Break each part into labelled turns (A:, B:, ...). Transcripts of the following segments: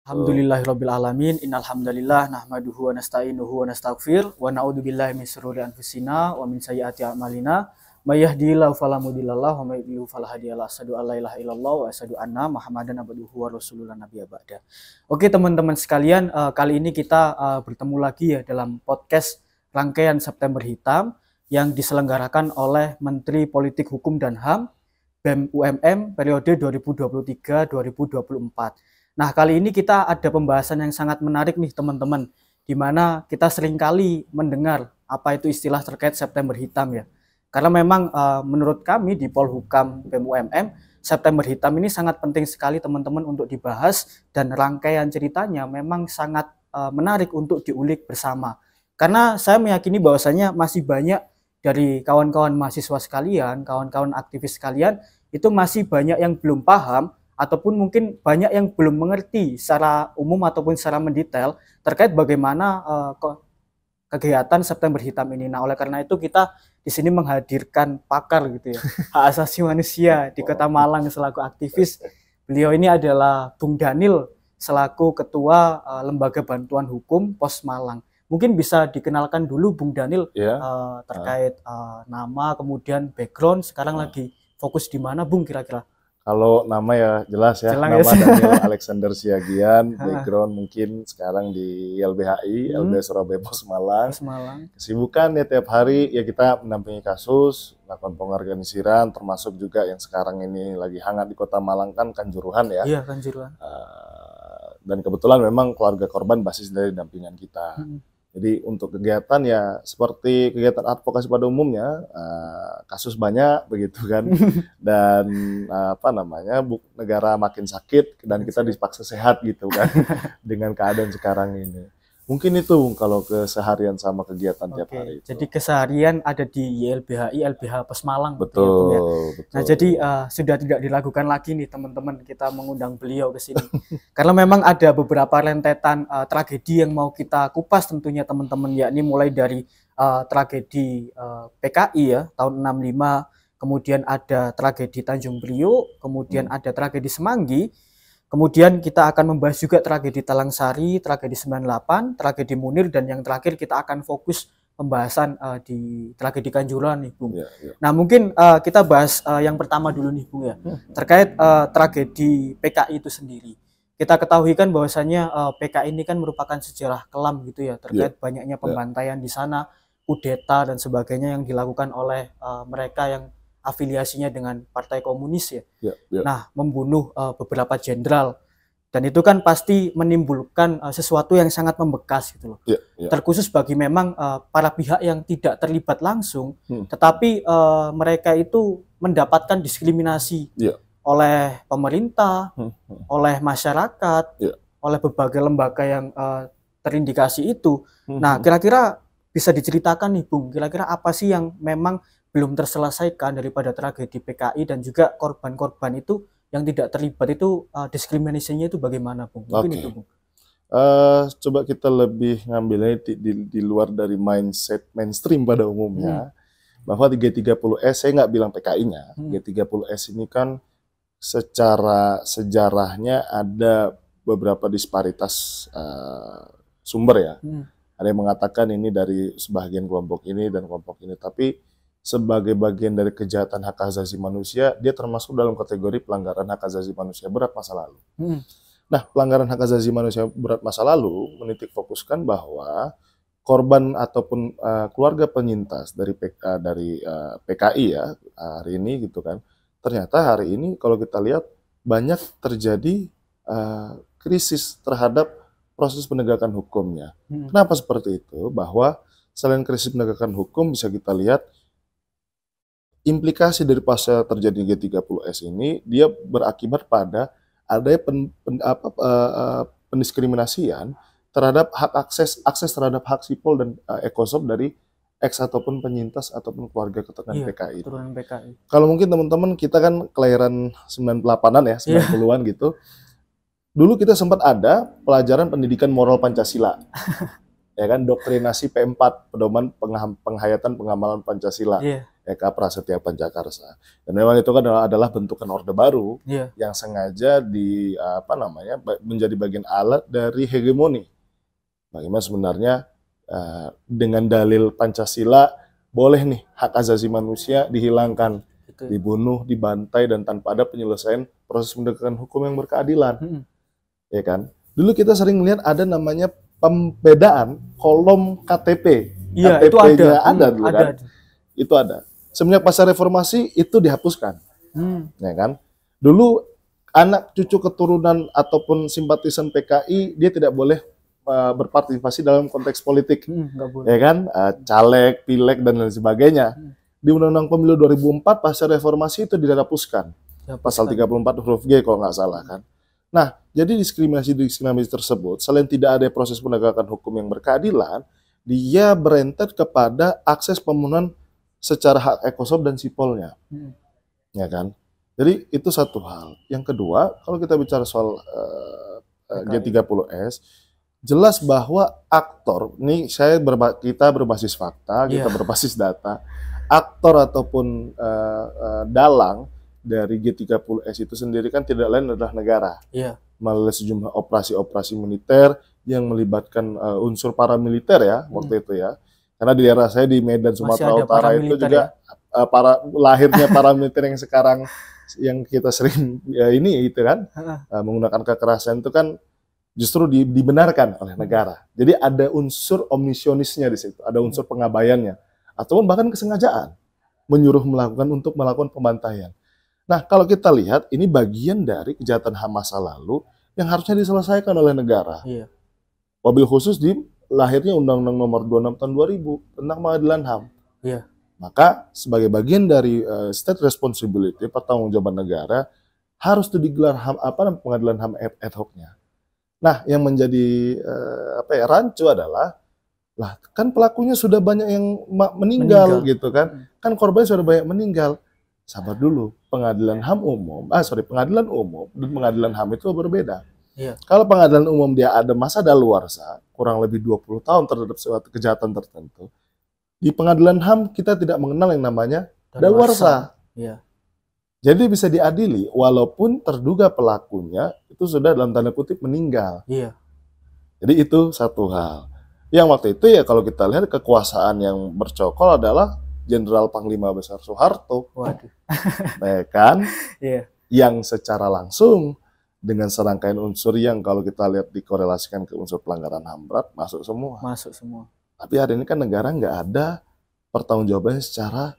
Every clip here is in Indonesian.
A: Alhamdulillahirabbil alamin. Innal hamdalillah nahmaduhu wa nasta'inuhu wa nastaghfir wa na'udzubillahi min shururi anfusina wa min sayyiati a'malina. May yahdihillahu fala mudhillalah wa may yudhlil fala hadiyalah. Asyhadu an la ilaha illallah wa asyhadu anna Muhammadan abduhu wa rasulullah nabiyya ba'da. Oke teman-teman sekalian, kali ini kita bertemu lagi ya dalam podcast rangkaian September Hitam yang diselenggarakan oleh Menteri Politik Hukum dan HAM BEM UMM periode 2023-2024. Nah, kali ini kita ada pembahasan yang sangat menarik nih teman-teman, di mana kita seringkali mendengar apa itu istilah terkait September Hitam ya. Karena memang menurut kami di Polhukam BEM UMM, September Hitam ini sangat penting sekali teman-teman untuk dibahas dan rangkaian ceritanya memang sangat menarik untuk diulik bersama. Karena saya meyakini bahwasanya masih banyak dari kawan-kawan mahasiswa sekalian, kawan-kawan aktivis sekalian, itu masih banyak yang belum paham ataupun mungkin banyak yang belum mengerti secara umum ataupun secara mendetail terkait bagaimana kegiatan September Hitam ini. Nah, oleh karena itu kita di sini menghadirkan pakar gitu ya, hak asasi manusia di Kota Malang selaku aktivis. Beliau ini adalah Bung Daniel selaku Ketua Lembaga Bantuan Hukum Pos Malang. Mungkin bisa dikenalkan dulu Bung Daniel terkait nama, kemudian background, sekarang lagi fokus di mana Bung kira-kira?
B: Kalau nama ya jelas ya, nama Daniel Alexander Siagian, background mungkin sekarang di LBHI, LBH Surabaya Pos Malang. Kesibukan ya tiap hari ya kita mendampingi kasus, melakukan pengorganisiran, termasuk juga yang sekarang ini lagi hangat di Kota Malang kan Kanjuruhan ya.
A: Iya, Kanjuruhan.
B: Dan kebetulan memang keluarga korban basis dari dampingan kita. Jadi untuk kegiatan ya seperti kegiatan advokasi pada umumnya, kasus banyak begitu kan, dan negara makin sakit dan kita dipaksa sehat gitu kan dengan keadaan sekarang ini. Mungkin itu kalau keseharian sama kegiatan tiap hari.
A: Jadi keseharian ada di YLBHI, LBH Pos Malang.
B: Betul,
A: gitu ya.
B: betul.
A: Nah jadi sudah tidak dilakukan lagi nih teman-teman, kita mengundang beliau ke sini. Karena memang ada beberapa rentetan tragedi yang mau kita kupas tentunya teman-teman, yakni mulai dari tragedi PKI ya tahun 65, kemudian ada tragedi Tanjung Priok, kemudian ada tragedi Semanggi. Kemudian kita akan membahas juga tragedi Talangsari, tragedi 98, tragedi Munir, dan yang terakhir kita akan fokus pembahasan di tragedi Kanjuruhan nih Bung. Nah mungkin kita bahas yang pertama dulu nih Bung ya, terkait tragedi PKI itu sendiri. Kita ketahui kan bahwasannya PKI ini kan merupakan sejarah kelam gitu ya, terkait banyaknya pembantaian di sana, kudeta dan sebagainya yang dilakukan oleh mereka yang afiliasinya dengan Partai Komunis ya. Nah, membunuh beberapa jenderal, dan itu kan pasti menimbulkan sesuatu yang sangat membekas gitu loh. Terkhusus bagi memang para pihak yang tidak terlibat langsung, tetapi mereka itu mendapatkan diskriminasi oleh pemerintah, oleh masyarakat, oleh berbagai lembaga yang terindikasi itu. Nah, kira-kira bisa diceritakan nih Bung, kira-kira apa sih yang memang belum terselesaikan daripada tragedi PKI, dan juga korban-korban itu yang tidak terlibat itu diskriminasinya itu bagaimana Bung? Mungkin itu Bung.
B: Coba kita lebih ngambilnya di luar dari mindset mainstream pada umumnya, bahwa G30S, saya nggak bilang PKI-nya, G30S ini kan secara sejarahnya ada beberapa disparitas sumber ya. Ada yang mengatakan ini dari sebagian kelompok ini dan kelompok ini, tapi sebagai bagian dari kejahatan hak asasi manusia, dia termasuk dalam kategori pelanggaran hak asasi manusia berat masa lalu. Nah, pelanggaran hak asasi manusia berat masa lalu menitik fokuskan bahwa korban ataupun keluarga penyintas dari PKI ya hari ini gitu kan, ternyata hari ini kalau kita lihat banyak terjadi krisis terhadap proses penegakan hukumnya. Kenapa seperti itu? Bahwa selain krisis penegakan hukum, bisa kita lihat implikasi dari pasca terjadi G30S ini, dia berakibat pada adanya pendiskriminasian terhadap hak akses terhadap hak sipol dan ekosop dari ex ataupun penyintas ataupun keluarga keturunan PKI. Kalau mungkin teman-teman kita kan kelahiran 98-an ya, 90-an gitu. Dulu kita sempat ada pelajaran pendidikan moral Pancasila. Ya kan, doktrinasi P4, pedoman penghayatan pengamalan Pancasila. Eka Prasetya Pancakarsa. Dan memang itu kan adalah bentukan Orde Baru yang sengaja menjadi bagian alat dari hegemoni. Bagaimana sebenarnya dengan dalil Pancasila boleh nih hak asasi manusia dihilangkan, dibunuh, dibantai, dan tanpa ada penyelesaian proses penegakan hukum yang berkeadilan. Ya kan? Dulu kita sering melihat ada namanya pembedaan kolom KTP.
A: Iya, itu
B: ada dulu kan? Itu ada. Semenjak pasca reformasi itu dihapuskan. Ya kan? Dulu anak cucu keturunan ataupun simpatisan PKI dia tidak boleh berpartisipasi dalam konteks politik. Ya kan? Caleg, pileg, dan lain sebagainya. Di Undang-Undang Pemilu 2004 pasca reformasi itu dihapuskan. Pasal 34 huruf G kalau nggak salah kan. Nah, jadi diskriminasi tersebut selain tidak ada proses penegakan hukum yang berkeadilan, dia berentet kepada akses pemenuhan secara hak ekosom dan sipolnya. Ya kan? Jadi itu satu hal. Yang kedua, kalau kita bicara soal G30S, jelas bahwa aktor, ini kita berbasis fakta, kita berbasis data, aktor ataupun dalang dari G30S itu sendiri kan tidak lain adalah negara. Melalui sejumlah operasi-operasi militer yang melibatkan unsur paramiliter ya, waktu itu ya. Karena di daerah saya di Medan, Sumatera Utara itu juga lahirnya paramiliter yang sekarang yang kita sering menggunakan kekerasan itu kan justru dibenarkan oleh negara. Jadi ada unsur omnisionisnya di situ, ada unsur pengabaiannya, ataupun bahkan kesengajaan menyuruh untuk melakukan pembantaian. Nah, kalau kita lihat ini bagian dari kejahatan HAM masa lalu yang harusnya diselesaikan oleh negara. Wabil khusus di lahirnya Undang-Undang Nomor 26 Tahun 2000 tentang pengadilan HAM. Maka sebagai bagian dari state responsibility, pertanggungjawaban negara, harus digelar pengadilan HAM ad hoc-nya. Nah, yang menjadi rancu adalah kan pelakunya sudah banyak yang meninggal gitu kan. Kan korbannya sudah banyak meninggal. Sabar dulu, pengadilan umum dan pengadilan HAM itu berbeda. Kalau pengadilan umum dia ada masa daluarsa, kurang lebih 20 tahun terhadap suatu kejahatan tertentu. Di pengadilan HAM kita tidak mengenal yang namanya daluarsa. Jadi bisa diadili walaupun terduga pelakunya itu sudah dalam tanda kutip meninggal. Jadi itu satu hal. Yang waktu itu ya kalau kita lihat kekuasaan yang bercokol adalah Jenderal Panglima Besar Soeharto. Ya kan? Yang secara langsung dengan serangkaian unsur yang kalau kita lihat dikorelasikan ke unsur pelanggaran HAM berat masuk semua. Tapi hari ini kan negara nggak ada pertanggungjawabannya secara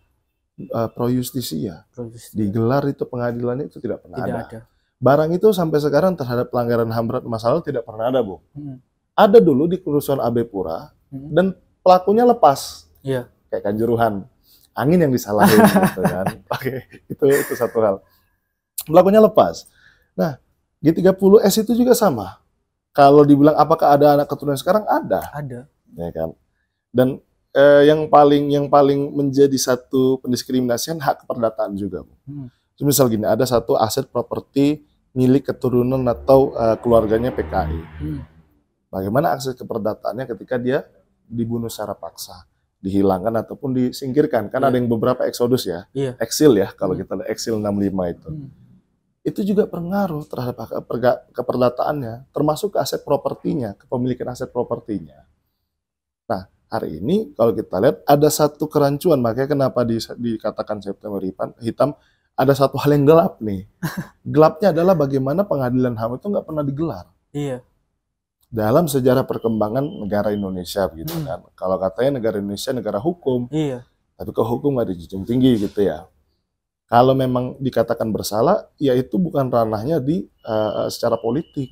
B: pro justisia. Digelar itu pengadilannya itu tidak pernah ada. Barang itu sampai sekarang terhadap pelanggaran HAM berat masa lalu tidak pernah ada, Bu. Ada dulu di kerusuhan AB Pura dan pelakunya lepas. Kayak Kanjuruhan. Angin yang disalahin gitu kan. Itu satu hal. Pelakunya lepas. Nah, G30S itu juga sama. Kalau dibilang apakah ada anak keturunan sekarang? Ada. Ya kan? Dan yang paling menjadi satu pendiskriminasian hak keperdataan juga. Misal gini, ada satu aset properti milik keturunan atau keluarganya PKI. Bagaimana akses keperdataannya ketika dia dibunuh secara paksa, dihilangkan ataupun disingkirkan? Kan ada yang beberapa eksodus ya, eksil ya, kalau kita lihat eksil 65 itu. Itu juga pengaruh terhadap keperdataannya, termasuk ke aset propertinya, kepemilikan aset propertinya. Nah, hari ini kalau kita lihat ada satu kerancuan, makanya kenapa dikatakan September Hitam, ada satu hal yang gelap nih. Gelapnya adalah bagaimana pengadilan HAM itu nggak pernah digelar. Dalam sejarah perkembangan negara Indonesia gitu kan. Kalau katanya negara Indonesia negara hukum, tapi kok hukum nggak dijunjung tinggi gitu ya. Kalau memang dikatakan bersalah, ya itu bukan ranahnya secara politik.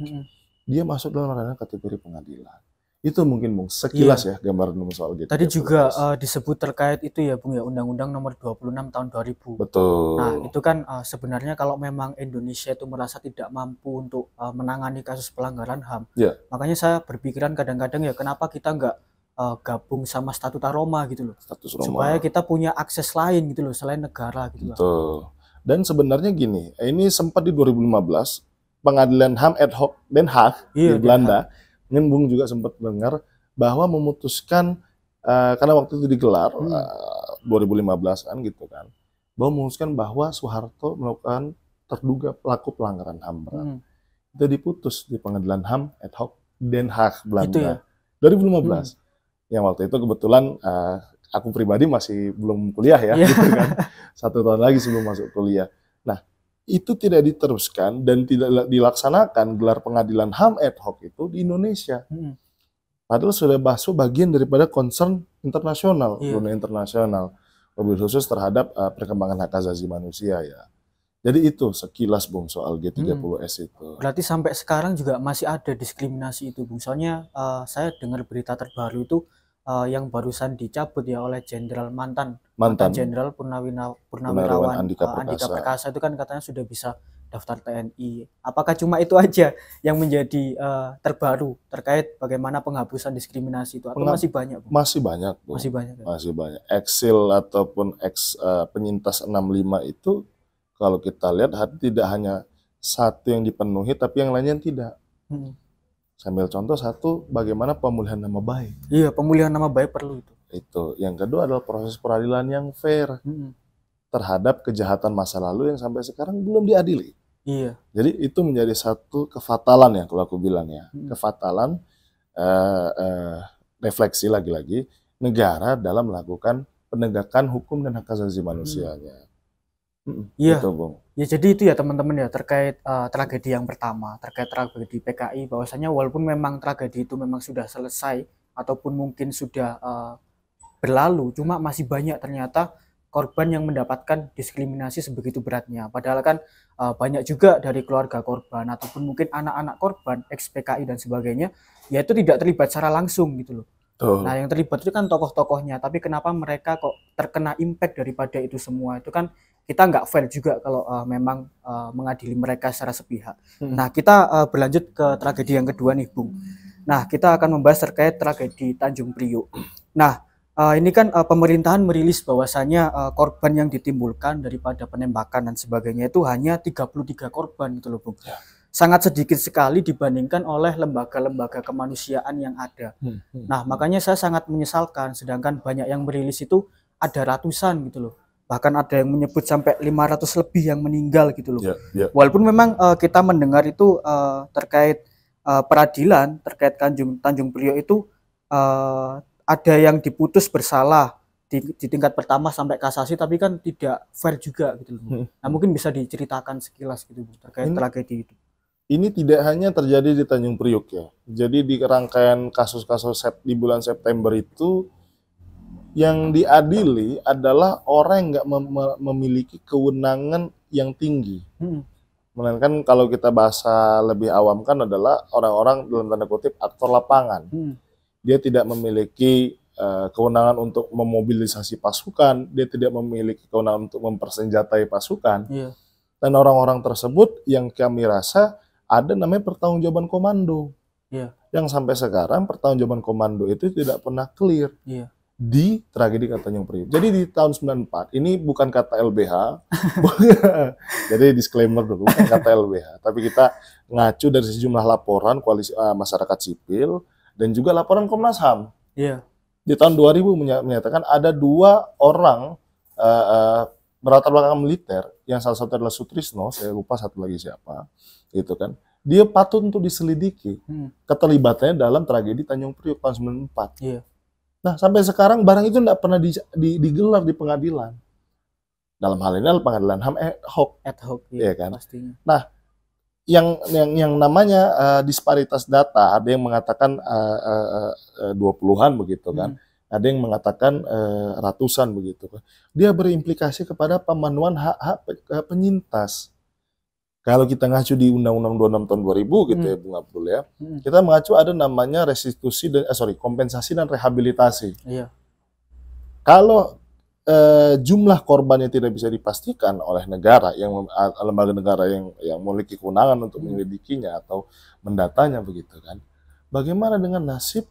B: Dia masuk dalam ranah kategori pengadilan. Itu mungkin Bung, sekilas ya gambaran soal gitu.
A: Tadi juga disebut terkait itu ya Bung ya, Undang-Undang Nomor 26 Tahun 2000.
B: Betul.
A: Nah, itu kan sebenarnya kalau memang Indonesia itu merasa tidak mampu untuk menangani kasus pelanggaran HAM, makanya saya berpikiran kadang-kadang ya kenapa kita nggak gabung sama Statuta Roma gitu loh.
B: Status Roma.
A: Supaya kita punya akses lain gitu loh selain negara gitu loh.
B: Betul. Dan sebenarnya gini, ini sempat di 2015 Pengadilan HAM ad hoc Den Haag di Belanda. Mungkin Bung juga sempat mendengar bahwa memutuskan karena waktu itu digelar 2015-an gitu kan, bahwa memutuskan bahwa Soeharto melakukan terduga pelaku pelanggaran HAM berat. Itu diputus di Pengadilan HAM ad hoc Den Haag, Belanda.
A: Itu ya?
B: 2015. Yang waktu itu kebetulan aku pribadi masih belum kuliah ya, gitu kan. 1 tahun lagi sebelum masuk kuliah. Nah, itu tidak diteruskan dan tidak dilaksanakan gelar pengadilan HAM ad hoc itu di Indonesia. Padahal sudah masuk bagian daripada concern internasional, dunia internasional, lebih khusus terhadap perkembangan hak asasi manusia ya. Jadi itu sekilas Bung soal G30S itu.
A: Berarti sampai sekarang juga masih ada diskriminasi itu Bung. Soalnya saya dengar berita terbaru itu yang barusan dicabut ya oleh mantan Jenderal Purnawirawan Andika Perkasa itu kan katanya sudah bisa daftar TNI. Apakah cuma itu aja yang menjadi terbaru terkait bagaimana penghapusan diskriminasi itu atau masih banyak Bung?
B: Masih banyak Bung.
A: Masih banyak.
B: Masih banyak. Eksil ataupun penyintas 65 itu kalau kita lihat tidak hanya satu yang dipenuhi tapi yang lainnya tidak. Sambil contoh satu, bagaimana pemulihan nama baik.
A: Iya, pemulihan nama baik perlu itu.
B: Itu. Yang kedua adalah proses peradilan yang fair terhadap kejahatan masa lalu yang sampai sekarang belum diadili.
A: Iya.
B: Jadi itu menjadi satu kefatalan ya kalau aku bilang ya. Kefatalan refleksi lagi-lagi negara dalam melakukan penegakan hukum dan hak asasi manusianya.
A: Iya.
B: Gitu, Bung.
A: Ya jadi itu ya teman-teman ya terkait tragedi yang pertama, terkait tragedi PKI, bahwasanya walaupun memang tragedi itu memang sudah selesai ataupun mungkin sudah berlalu, cuma masih banyak ternyata korban yang mendapatkan diskriminasi sebegitu beratnya. Padahal kan banyak juga dari keluarga korban ataupun mungkin anak-anak korban ex PKI dan sebagainya, ya itu tidak terlibat secara langsung gitu loh. Nah yang terlibat itu kan tokoh-tokohnya, tapi kenapa mereka kok terkena impact daripada itu semua? Itu kan kita nggak fair juga kalau memang mengadili mereka secara sepihak. Nah kita berlanjut ke tragedi yang kedua nih Bung. Nah kita akan membahas terkait tragedi Tanjung Priok. Nah ini kan pemerintahan merilis bahwasanya korban yang ditimbulkan daripada penembakan dan sebagainya itu hanya 33 korban gitu loh Bung. Sangat sedikit sekali dibandingkan oleh lembaga-lembaga kemanusiaan yang ada. Nah makanya saya sangat menyesalkan, sedangkan banyak yang merilis itu ada ratusan gitu loh. Bahkan ada yang menyebut sampai 500 lebih yang meninggal gitu loh. Walaupun memang kita mendengar itu terkait peradilan, terkait Tanjung Priok itu ada yang diputus bersalah di tingkat pertama sampai kasasi, tapi kan tidak fair juga gitu loh. Nah mungkin bisa diceritakan sekilas gitu terkait tragedi itu.
B: Ini tidak hanya terjadi di Tanjung Priok ya. Jadi di rangkaian kasus-kasus di bulan September itu yang diadili adalah orang yang nggak memiliki kewenangan yang tinggi. Melainkan kalau kita bahasa lebih awam kan adalah orang-orang dalam tanda kutip aktor lapangan. Dia tidak memiliki kewenangan untuk memobilisasi pasukan, dia tidak memiliki kewenangan untuk mempersenjatai pasukan. Dan orang-orang tersebut yang kami rasa ada namanya pertanggungjawaban komando. Yang sampai sekarang pertanggungjawaban komando itu tidak pernah clear. Di tragedi Tanjung Priok. Jadi di tahun 94, ini bukan kata LBH, jadi disclaimer dulu, bukan kata LBH, tapi kita ngacu dari sejumlah laporan koalisi masyarakat sipil dan juga laporan Komnas HAM. Di tahun 2000 menyatakan ada 2 orang berlatar belakang militer, yang salah satu adalah Sutrisno, saya lupa satu lagi siapa, gitu kan. Dia patut untuk diselidiki keterlibatannya dalam tragedi Tanjung Priok tahun 94. Nah, sampai sekarang barang itu tidak pernah digelar di pengadilan. Dalam hal ini adalah pengadilan HAM ad hoc, ya kan? Pastinya. Nah, yang namanya disparitas data, ada yang mengatakan 20-an begitu kan, ada yang mengatakan ratusan begitu kan. Dia berimplikasi kepada pemenuhan hak penyintas. Kalau kita ngacu di Undang-Undang 26 tahun 2000 gitu ya Bung Abdul ya, kita mengacu ada namanya restitusi dan kompensasi dan rehabilitasi. Kalau jumlah korbannya tidak bisa dipastikan oleh negara, lembaga negara yang memiliki kewenangan untuk menyelidikinya atau mendatanya begitu kan, bagaimana dengan nasib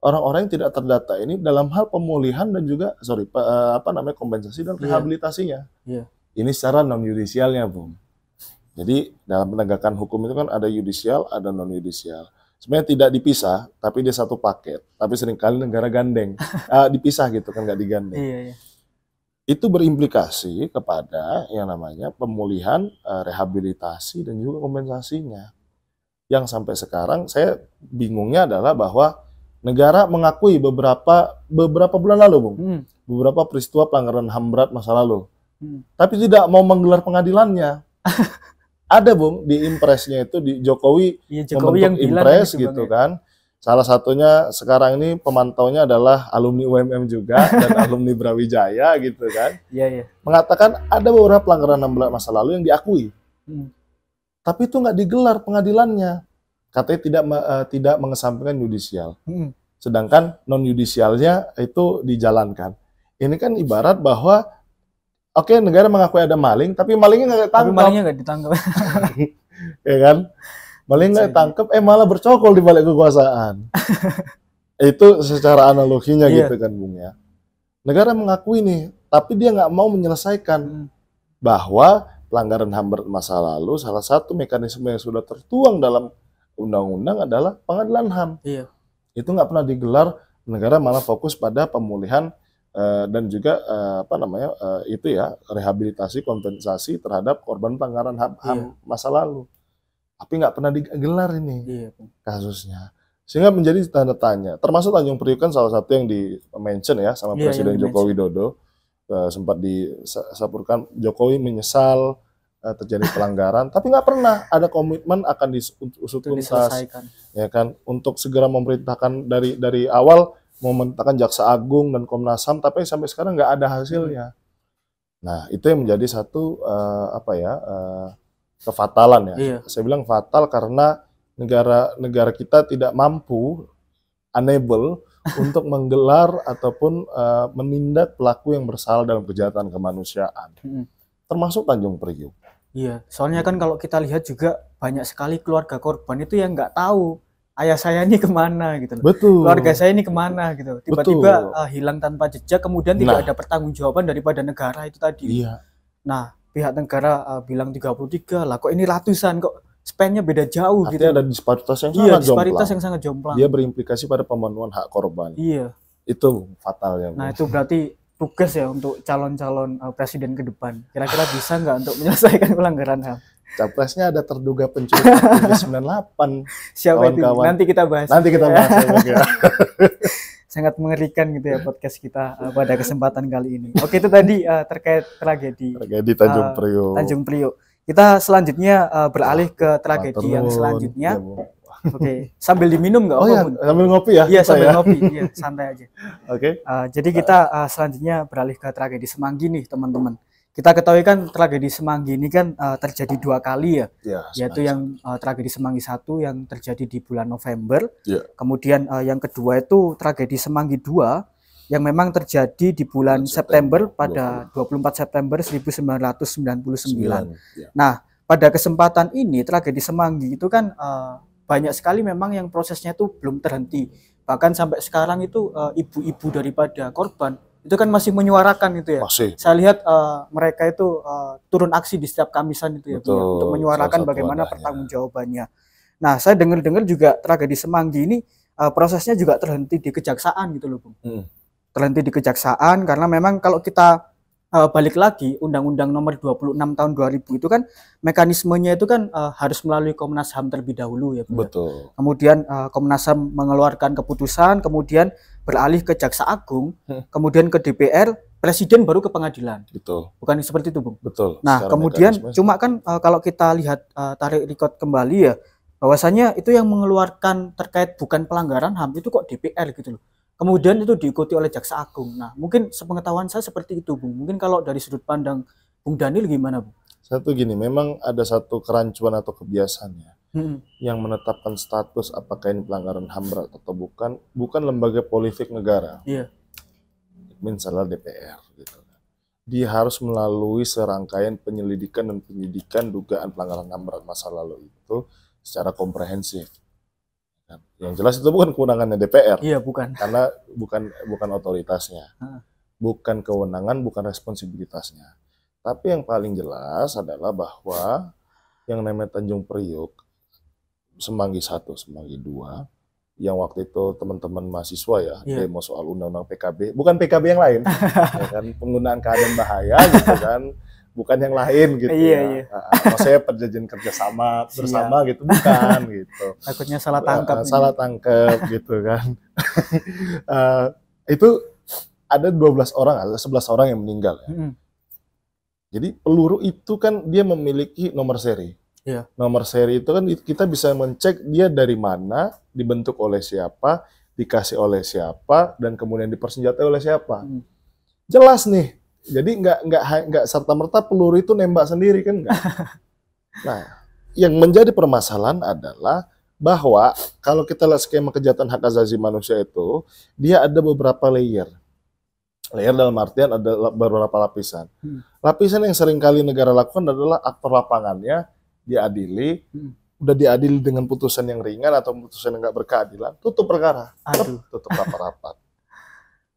B: orang-orang yang tidak terdata ini dalam hal pemulihan dan juga kompensasi dan rehabilitasinya? Ini secara non yudisialnya Bung. Jadi dalam penegakan hukum itu kan ada yudisial, ada non yudisial. Sebenarnya tidak dipisah, tapi dia satu paket. Tapi seringkali negara gandeng, dipisah gitu kan, nggak digandeng. itu berimplikasi kepada yang namanya pemulihan, rehabilitasi dan juga kompensasinya. Yang sampai sekarang saya bingungnya adalah bahwa negara mengakui beberapa bulan lalu, Bung, beberapa peristiwa pelanggaran HAM berat masa lalu, tapi tidak mau menggelar pengadilannya. Ada, Bung, di impresnya itu di Jokowi,
A: Jokowi yang bilang
B: impres gitu kan. Salah satunya sekarang ini pemantaunya adalah alumni UMM juga dan alumni Brawijaya gitu kan.
A: Iya.
B: Mengatakan ada beberapa pelanggaran HAM berat masa lalu yang diakui. Tapi itu nggak digelar pengadilannya. Katanya tidak mengesampingkan yudisial. Sedangkan non yudisialnya itu dijalankan. Ini kan ibarat bahwa oke, negara mengakui ada maling, tapi malingnya nggak ditangkap.
A: Tapi malingnya nggak ditangkap.
B: Ya kan? Maling nggak ditangkap, malah bercokol di balik kekuasaan. Itu secara analoginya gitu kan, Bung ya. Negara mengakui nih, tapi dia nggak mau menyelesaikan bahwa pelanggaran HAM berat masa lalu salah satu mekanisme yang sudah tertuang dalam undang-undang adalah pengadilan HAM. Itu nggak pernah digelar, negara malah fokus pada pemulihan dan juga rehabilitasi kompensasi terhadap korban pelanggaran HAM masa lalu. Tapi nggak pernah digelar ini kasusnya, sehingga menjadi tanda tanya. Termasuk Tanjung Priok kan salah satu yang di-mention ya sama Presiden Joko Widodo, sempat disebutkan Jokowi menyesal terjadi pelanggaran, tapi nggak pernah ada komitmen akan diusut tuntas, ya kan, untuk segera memerintahkan dari awal memerintahkan Jaksa Agung dan Komnas HAM, tapi sampai sekarang nggak ada hasilnya. Nah, itu yang menjadi satu kefatalan ya. Saya bilang fatal karena negara kita tidak mampu, unable untuk menggelar ataupun menindak pelaku yang bersalah dalam kejahatan kemanusiaan, termasuk Tanjung Priok.
A: Iya, soalnya kan kalau kita lihat juga banyak sekali keluarga korban itu yang nggak tahu ayah saya ini kemana gitu loh.
B: Betul.
A: Keluarga saya ini kemana gitu. Tiba-tiba hilang tanpa jejak, kemudian tidak ada pertanggungjawaban daripada negara itu tadi. Nah, pihak negara bilang 33, lah kok ini ratusan, kok span-nya beda jauh.
B: Artinya
A: gitu.
B: Ada disparitas yang sangat
A: disparitas yang sangat jomplang.
B: Dia berimplikasi pada pemenuhan hak korban. Itu fatalnya.
A: Nah, itu berarti tugas ya untuk calon-calon presiden ke depan. Kira-kira bisa nggak untuk menyelesaikan pelanggaran HAM?
B: Capresnya ada terduga pencuri aktivis 98.
A: Siapa itu? Nanti kita bahas.
B: Ya.
A: Sangat mengerikan gitu ya podcast kita pada kesempatan kali ini. Oke, itu tadi terkait tragedi Tanjung Priok. Kita selanjutnya beralih ke tragedi yang selanjutnya. Oke, sambil diminum nggak?
B: Sambil ngopi ya?
A: Iya, sambil ngopi. Iya, santai aja. Jadi kita selanjutnya beralih ke tragedi Semanggi nih, teman-teman. Kita ketahui kan tragedi Semanggi ini kan terjadi 2 kali ya, yaitu yang tragedi Semanggi 1 yang terjadi di bulan November, kemudian yang kedua itu tragedi Semanggi 2 yang memang terjadi di bulan September pada 24 September 1999. Nah, pada kesempatan ini tragedi Semanggi itu kan banyak sekali memang yang prosesnya itu belum terhenti, bahkan sampai sekarang itu ibu-ibu daripada korban itu kan masih menyuarakan itu ya. Saya lihat mereka itu turun aksi di setiap Kamisan itu ya, untuk menyuarakan bagaimana pertanggungjawabannya. Nah, saya dengar-dengar juga tragedi Semanggi ini prosesnya juga terhenti di kejaksaan gitu loh, Bung. Terhenti di kejaksaan karena memang kalau kita balik lagi Undang-Undang Nomor 26 Tahun 2000 itu kan mekanismenya itu kan harus melalui Komnas HAM terlebih dahulu ya, Bung. Kemudian Komnas HAM mengeluarkan keputusan, kemudian beralih ke Jaksa Agung, kemudian ke DPR, Presiden baru ke pengadilan. Bukan seperti itu, Bung? Nah, kemudian cuma kan kalau kita lihat tarik record kembali ya, bahwasanya itu yang mengeluarkan terkait bukan pelanggaran HAM itu kok DPR gitu loh. Kemudian itu diikuti oleh Jaksa Agung. Nah, mungkin sepengetahuan saya seperti itu, Bung. Mungkin kalau dari sudut pandang Bung Daniel gimana, Bung?
B: Satu gini, memang ada satu kerancuan atau kebiasaannya yang menetapkan status apakah ini pelanggaran HAM berat atau bukan lembaga politik negara. Misalnya DPR gitu. Dia harus melalui serangkaian penyelidikan dan penyidikan dugaan pelanggaran HAM berat masa lalu itu secara komprehensif. Yang jelas itu bukan kewenangannya DPR.
A: Bukan.
B: Karena bukan otoritasnya. Bukan kewenangan, bukan responsibilitasnya. Tapi yang paling jelas adalah bahwa yang namanya Tanjung Priok, Semanggi 1, Semanggi 2, yang waktu itu teman-teman mahasiswa ya demo soal undang-undang PKB, bukan PKB yang lain, ya kan, penggunaan keadaan bahaya gitu kan, bukan yang lain gitu ya. Maksudnya perjanjian kerjasama bersama gitu, bukan gitu.
A: Takutnya salah tangkap.
B: Salah tangkap gitu kan. Itu ada 12 orang, ada 11 orang yang meninggal ya. Jadi peluru itu kan dia memiliki nomor seri. Nomor seri itu kan kita bisa mencek dia dari mana, dibentuk oleh siapa, dikasih oleh siapa, dan kemudian dipersenjatai oleh siapa. Jelas nih. Jadi nggak serta-merta peluru itu nembak sendiri kan nggak. Nah, yang menjadi permasalahan adalah bahwa kalau kita lihat skema kejahatan hak asasi manusia itu, dia ada beberapa layer. Layer dalam artian ada beberapa lapisan. Lapisan yang seringkali negara lakukan adalah aktor lapangannya diadili, udah diadili dengan putusan yang ringan atau putusan yang nggak berkeadilan, tutup perkara, tutup rapat-rapat.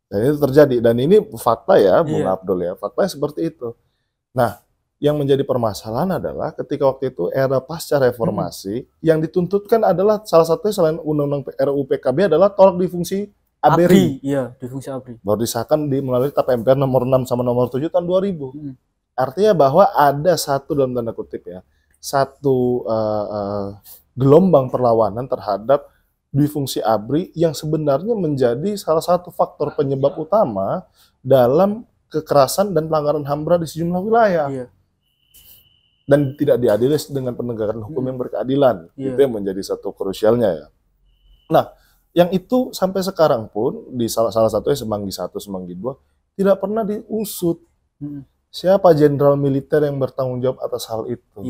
B: Dan itu terjadi, dan ini fakta ya, Bung Abdul ya, faktanya seperti itu. Nah, yang menjadi permasalahan adalah ketika waktu itu era pasca reformasi, yang dituntutkan adalah salah satunya selain undang-undang RUU PKB adalah tolak difungsi ABRI.
A: Iya, difungsi ABRI.
B: Baru disahkan melalui TAP MPR nomor 6 sama nomor 7 tahun 2000. Artinya bahwa ada satu, dalam tanda kutip ya, satu gelombang perlawanan terhadap difungsi ABRI yang sebenarnya menjadi salah satu faktor penyebab utama dalam kekerasan dan pelanggaran HAM berat di sejumlah wilayah. Dan tidak diadili dengan penegakan hukum yang berkeadilan. Itu yang menjadi satu krusialnya ya. Nah, yang itu sampai sekarang pun di salah satunya Semanggi 1, Semanggi 2 tidak pernah diusut. Siapa jenderal militer yang bertanggung jawab atas hal itu?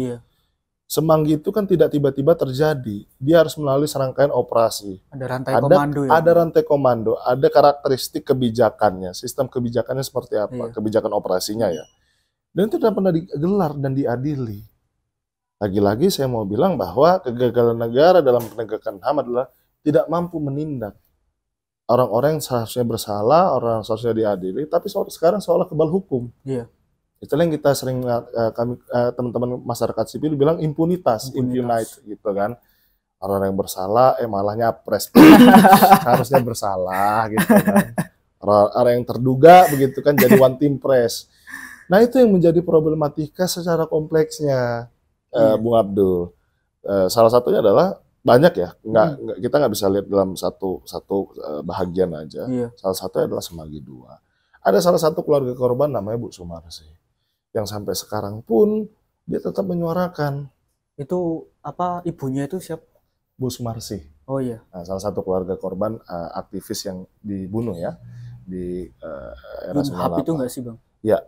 B: Semanggi itu kan tidak tiba-tiba terjadi. Dia harus melalui serangkaian operasi.
A: Ada rantai komando ya?
B: Ada rantai komando, ada karakteristik kebijakannya, sistem kebijakannya seperti apa, kebijakan operasinya ya. Dan itu tidak pernah digelar dan diadili. Lagi-lagi saya mau bilang bahwa kegagalan negara dalam penegakan HAM adalah tidak mampu menindak orang-orang yang seharusnya bersalah, orang yang seharusnya diadili, tapi sekarang seolah kebal hukum. Itulah yang kita sering kami teman-teman masyarakat sipil bilang impunitas, impunite gitu kan. Orang yang bersalah malah nyapres. Harusnya bersalah gitu kan. Orang yang terduga begitu kan jadi one team press. Nah, itu yang menjadi problematika secara kompleksnya, Bung Abdul. Salah satunya adalah banyak ya, kita nggak bisa lihat dalam satu bahagian aja. Salah satunya adalah Semanggi 2. Ada salah satu keluarga korban namanya Bu Sumarsi, yang sampai sekarang pun dia tetap menyuarakan.
A: Itu apa, ibunya itu siapa?
B: Bu Sumarsi.
A: Oh iya.
B: Nah, salah satu keluarga korban aktivis yang dibunuh ya di era 98.
A: itu nggak sih Bang?
B: Ya,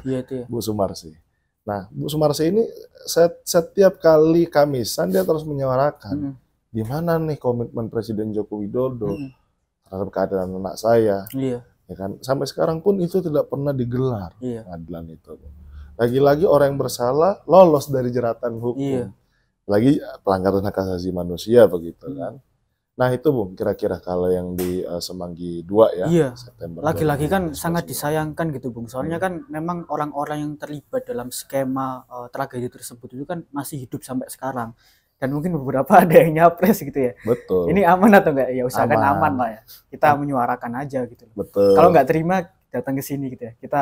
A: itu ya.
B: Bu Sumarsi. Nah, Bu Sumarsi ini setiap kali Kamisan dia terus menyuarakan di mana nih komitmen Presiden Joko Widodo terhadap keadaan anak saya. Ya kan? Sampai sekarang pun itu tidak pernah digelar pengadilan itu. Lagi-lagi orang yang bersalah lolos dari jeratan hukum. Lagi pelanggaran hak asasi manusia begitu kan. Nah, itu Bung, kira-kira kalau yang di Semanggi 2 ya, September.
A: Lagi-lagi kan sangat disayangkan gitu Bung. Soalnya kan memang orang-orang yang terlibat dalam skema tragedi tersebut itu kan masih hidup sampai sekarang. Dan mungkin beberapa ada yang nyapres gitu ya.
B: Betul.
A: Ini aman atau enggak? Ya usahakan aman lah ya. Kita menyuarakan aja gitu.
B: Betul.
A: Kalau nggak terima, datang ke sini gitu ya. Kita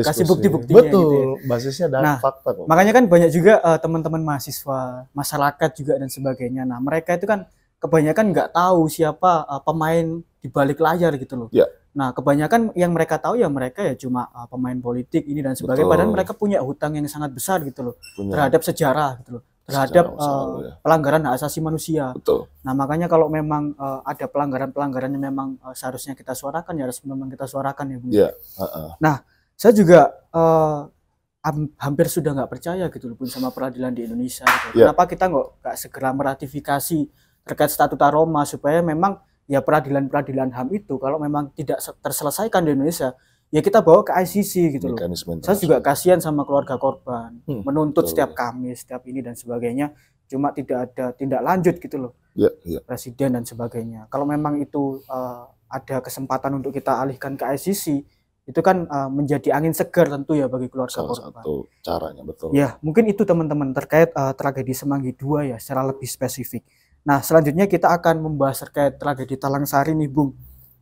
A: kasih bukti-buktinya.
B: Betul, gitu ya. Basisnya dari fakta kok.
A: Makanya kan banyak juga teman-teman mahasiswa, masyarakat juga dan sebagainya. Nah, mereka itu kan kebanyakan nggak tahu siapa pemain di balik layar gitu loh. Nah, kebanyakan yang mereka tahu ya mereka ya cuma pemain politik ini dan sebagainya. Padahal mereka punya hutang yang sangat besar gitu loh terhadap sejarah gitu loh, terhadap pelanggaran hak asasi manusia. Nah, makanya kalau memang ada pelanggaran-pelanggaran yang memang seharusnya kita suarakan ya harus memang kita suarakan ya Bung. Nah, saya juga hampir sudah nggak percaya gitu loh pun sama peradilan di Indonesia. Gitu. Kenapa kita nggak segera meratifikasi terkait Statuta Roma supaya memang ya peradilan-peradilan HAM itu kalau memang tidak terselesaikan di Indonesia ya kita bawa ke ICC gitu loh. Saya juga kasihan sama keluarga korban menuntut setiap Kamis, setiap ini dan sebagainya, cuma tidak ada tindak lanjut gitu loh. Presiden dan sebagainya. Kalau memang itu ada kesempatan untuk kita alihkan ke ICC, itu kan menjadi angin segar tentu ya bagi keluarga korban.
B: Salah satu caranya, betul.
A: Ya, mungkin itu teman-teman terkait tragedi Semanggi 2 ya secara lebih spesifik. Nah, selanjutnya kita akan membahas terkait tragedi Talang Sari nih, Bung.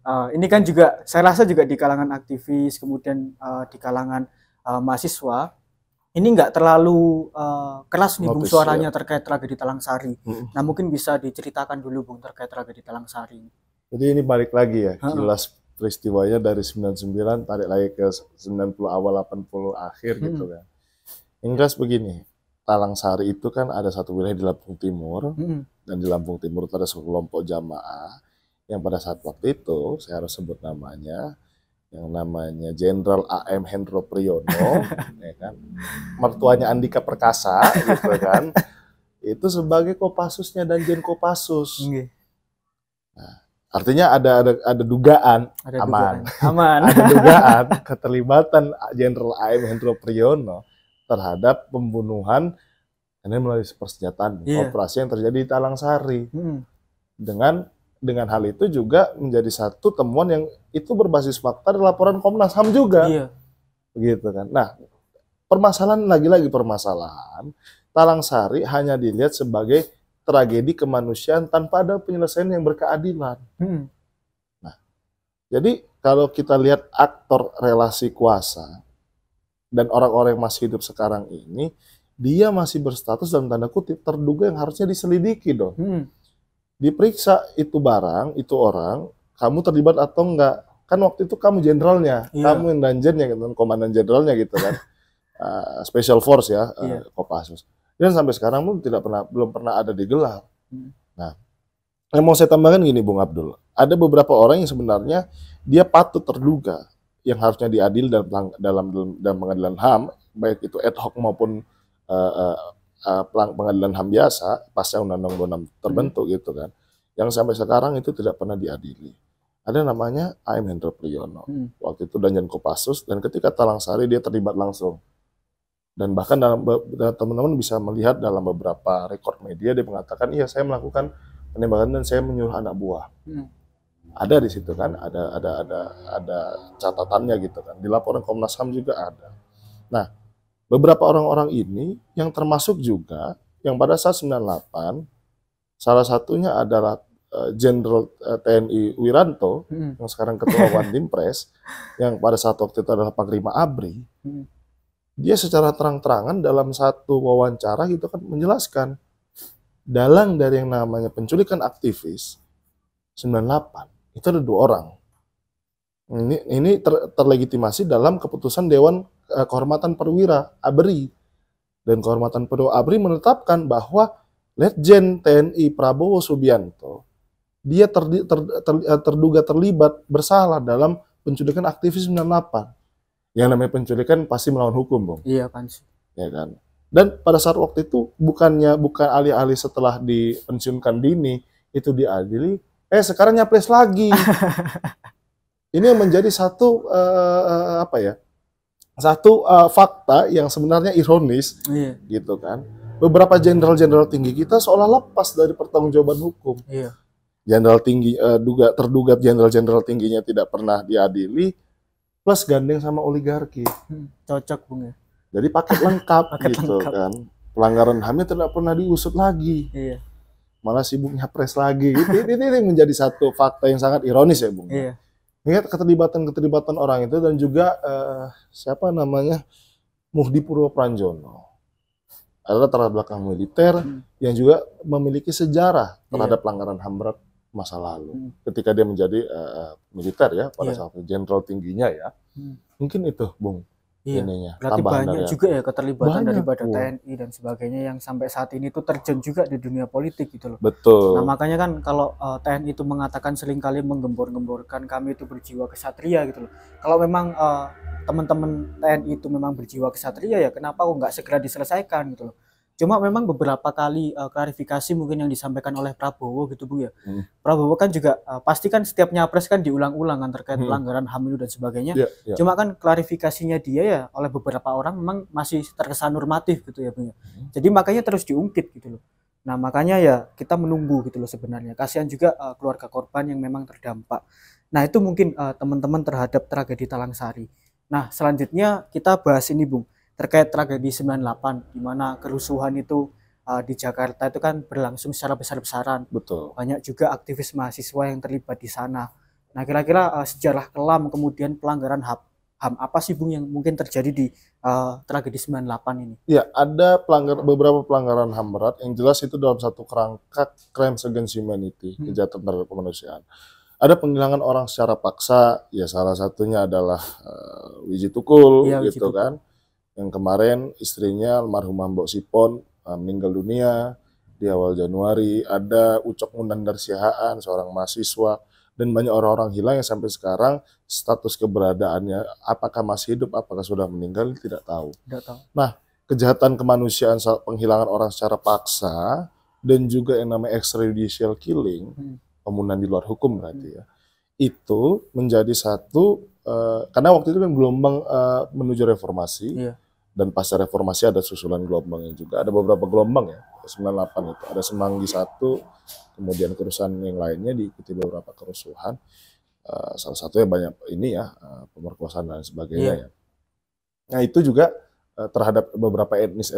A: Ini kan juga saya rasa juga di kalangan aktivis, kemudian di kalangan mahasiswa, ini nggak terlalu keras nih, Bung,
B: Notice,
A: suaranya
B: ya.
A: terkait tragedi Talang Sari. Nah, mungkin bisa diceritakan dulu, Bung, terkait tragedi Talang Sari.
B: Jadi ini balik lagi ya,
A: Heeh.
B: kilas peristiwanya dari 99 tarik lagi ke 90 awal 80 akhir gitu kan. Yang jelas begini, Talang Sari itu kan ada satu wilayah di Lampung Timur, dan di Lampung Timur itu ada sekelompok jamaah yang pada saat waktu itu, saya harus sebut namanya, yang namanya Jenderal A.M. Hendro Priyono, ya kan, mertuanya Andika Perkasa, gitu kan, itu sebagai Kopassusnya Danjen Kopassus. Nah, artinya ada dugaan
A: Ada
B: aman,
A: dugaan. Aman.
B: ada dugaan keterlibatan Jenderal A.M. Hendro Priyono terhadap pembunuhan ini melalui persenjataan, operasi yang terjadi di Talang Sari. Dengan hal itu juga menjadi satu temuan yang itu berbasis fakta di laporan Komnas HAM juga. Begitu kan. Nah, permasalahan lagi-lagi permasalahan Talang Sari hanya dilihat sebagai tragedi kemanusiaan tanpa ada penyelesaian yang berkeadilan. Nah, jadi kalau kita lihat aktor relasi kuasa dan orang-orang yang masih hidup sekarang ini, dia masih berstatus dalam tanda kutip terduga yang harusnya diselidiki dong. Diperiksa itu barang, itu orang, kamu terlibat atau enggak. Kan waktu itu kamu jenderalnya, kamu yang danjennya gitu, komandan jenderalnya gitu kan. Special Force ya, Kopassus. Dan sampai sekarang pun belum pernah ada digelar. Nah, yang mau saya tambahkan gini Bung Abdul, ada beberapa orang yang sebenarnya dia patut terduga yang harusnya diadili dalam pengadilan HAM, baik itu ad hoc maupun pengadilan HAM biasa pasca Undang-Undang 26 terbentuk gitu kan, yang sampai sekarang itu tidak pernah diadili. Ada namanya A.M. Hendro Priyono, waktu itu Danjen Kopassus, dan ketika Talang Sari dia terlibat langsung. Dan bahkan teman-teman bisa melihat dalam beberapa rekor media dia mengatakan, iya saya melakukan penembakan dan saya menyuruh anak buah. Ada di situ kan, ada catatannya gitu kan. Di laporan Komnas HAM juga ada. Nah, beberapa orang-orang ini yang termasuk juga yang pada saat 98, salah satunya adalah Jenderal TNI Wiranto, yang sekarang Ketua Wandimpres, yang pada saat waktu itu adalah Panglima ABRI. Dia secara terang-terangan dalam satu wawancara gitu kan menjelaskan, dalang dari yang namanya penculikan aktivis 98 itu ada 2 orang. Ini terlegitimasi dalam keputusan Dewan Kehormatan Perwira ABRI, dan Kehormatan Perwira ABRI menetapkan bahwa Letjen TNI Prabowo Subianto dia terduga terlibat bersalah dalam penculikan aktivis 98. Yang namanya penculikan pasti melawan hukum, Bung.
A: Iya kan.
B: Ya kan. Dan pada saat waktu itu bukan alih-alih setelah dipensiunkan dini itu diadili, sekarang nyapres lagi. Ini yang menjadi satu fakta yang sebenarnya ironis, gitu kan. Beberapa jenderal-jenderal tinggi kita seolah lepas dari pertanggungjawaban hukum. Jenderal tinggi terduga jenderal-jenderal tingginya tidak pernah diadili, plus gandeng sama oligarki.
A: Cocok Bung ya.
B: Jadi paket lengkap gitu kan. Pelanggaran HAM-nya tidak pernah diusut lagi. Malah sibuk nyapres lagi. Ini menjadi satu fakta yang sangat ironis ya Bung. Lihat keterlibatan orang itu, dan juga siapa namanya, Muhdi Purwo Pranjono adalah latar belakang militer yang juga memiliki sejarah terhadap pelanggaran HAM berat masa lalu. Ketika dia menjadi militer ya pada saat jenderal tingginya ya. Mungkin itu Bung. Ininya.
A: Berarti banyak juga ya keterlibatan daripada TNI dan sebagainya yang sampai saat ini tuh terjun juga di dunia politik gitu loh.
B: Betul.
A: Nah makanya kan kalau TNI itu mengatakan seringkali menggembor-gemborkan kami itu berjiwa kesatria gitu loh. Kalau memang teman-teman TNI itu memang berjiwa kesatria, ya kenapa kok nggak segera diselesaikan gitu loh. Cuma memang beberapa kali klarifikasi mungkin yang disampaikan oleh Prabowo gitu Bu ya. Prabowo kan juga pasti kan setiap nyapres kan diulang-ulang kan terkait pelanggaran HAM dan sebagainya. Cuma kan klarifikasinya dia ya oleh beberapa orang memang masih terkesan normatif gitu ya Bu ya. Jadi makanya terus diungkit gitu loh. Nah makanya ya kita menunggu gitu loh sebenarnya. Kasihan juga keluarga korban yang memang terdampak. Nah itu mungkin teman-teman terhadap tragedi Talang Sari. Nah selanjutnya kita bahas ini Bung, terkait tragedi 98 di mana kerusuhan itu di Jakarta itu kan berlangsung secara besar-besaran.
B: Betul.
A: Banyak juga aktivis mahasiswa yang terlibat di sana. Nah, kira-kira sejarah kelam kemudian pelanggaran HAM apa sih Bung yang mungkin terjadi di tragedi 98 ini?
B: Ya, ada beberapa pelanggaran HAM berat yang jelas itu dalam satu kerangka crimes against humanity, kejahatan terhadap kemanusiaan. Ada penghilangan orang secara paksa, ya salah satunya adalah Wiji Tukul,
A: Iya,
B: gitu
A: Tukul.
B: kan. Yang kemarin istrinya almarhumah Mbok Sipon meninggal dunia di awal Januari. Ada Ucok Munandar Siahaan, seorang mahasiswa, dan banyak orang-orang hilang yang sampai sekarang status keberadaannya apakah masih hidup, apakah sudah meninggal, tidak tahu.
A: Tidak tahu.
B: Nah, kejahatan kemanusiaan, penghilangan orang secara paksa, dan juga yang namanya extrajudicial killing, pembunuhan di luar hukum berarti ya, itu menjadi satu, karena waktu itu kan gelombang menuju reformasi, dan pasca reformasi ada susulan gelombangnya juga, ada beberapa gelombang ya, 98 itu, ada Semanggi 1, kemudian kerusuhan yang lainnya diikuti beberapa kerusuhan, salah satunya banyak ini ya, pemerkosaan dan sebagainya ya. Nah itu juga terhadap beberapa etnis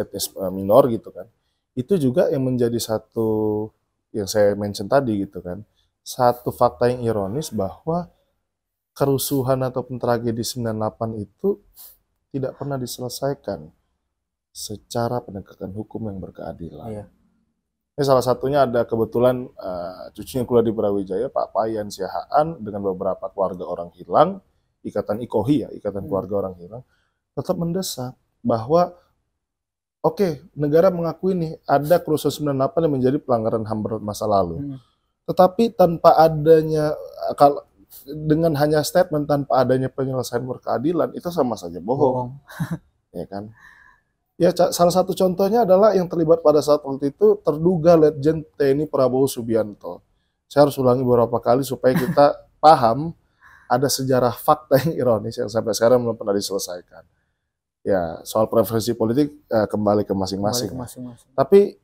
B: minor gitu kan, itu juga yang menjadi satu yang saya mention tadi gitu kan, satu fakta yang ironis bahwa kerusuhan ataupun tragedi 98 itu tidak pernah diselesaikan secara penegakan hukum yang berkeadilan. Ini salah satunya ada kebetulan cucunya kuliah di Brawijaya, Pak Payan Siahaan, dengan beberapa keluarga orang hilang, Ikatan IKOHI ya, Ikatan Keluarga Orang Hilang, tetap mendesak bahwa oke, negara mengakui nih ada kerusuhan 98 yang menjadi pelanggaran HAM berat masa lalu. Tetapi tanpa adanya, dengan hanya statement tanpa adanya penyelesaian berkeadilan, itu sama saja bohong. Ya kan? Ya, salah satu contohnya adalah yang terlibat pada saat waktu itu terduga Letjen TNI Prabowo Subianto. Saya harus ulangi beberapa kali supaya kita paham ada sejarah fakta yang ironis yang sampai sekarang belum pernah diselesaikan. Ya, soal preferensi politik kembali ke masing-masing. Tapi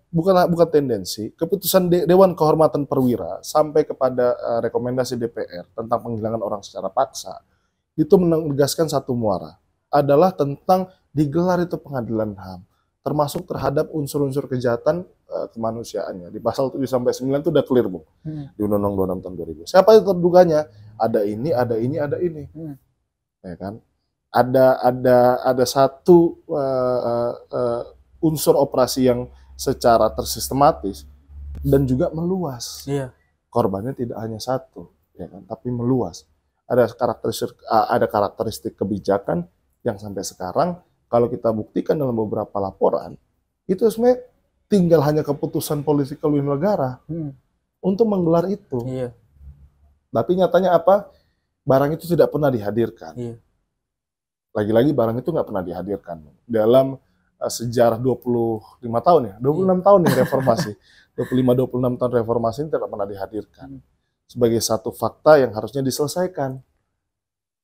B: bukan tendensi. Keputusan Dewan Kehormatan Perwira sampai kepada rekomendasi DPR tentang penghilangan orang secara paksa itu menegaskan satu muara, adalah tentang digelar itu pengadilan HAM, termasuk terhadap unsur-unsur kejahatan kemanusiaannya. Di pasal 7 sampai 9 itu udah clear, Bung. Di Undang-Undang 26 tahun 2000. Siapa yang terduganya? Ada ini, ada ini, ada ini. Ya kan? Ada satu unsur operasi yang secara tersistematis dan juga meluas. Korbannya tidak hanya satu, ya kan, tapi meluas. Ada karakteristik kebijakan yang sampai sekarang kalau kita buktikan dalam beberapa laporan itu sebenarnya tinggal hanya keputusan political will negara untuk menggelar itu. Tapi nyatanya apa? Barang itu tidak pernah dihadirkan. Lagi-lagi barang itu nggak pernah dihadirkan dalam sejarah 25 tahun ya, 26 tahun nih reformasi. 25-26 tahun reformasi ini tidak pernah dihadirkan sebagai satu fakta yang harusnya diselesaikan.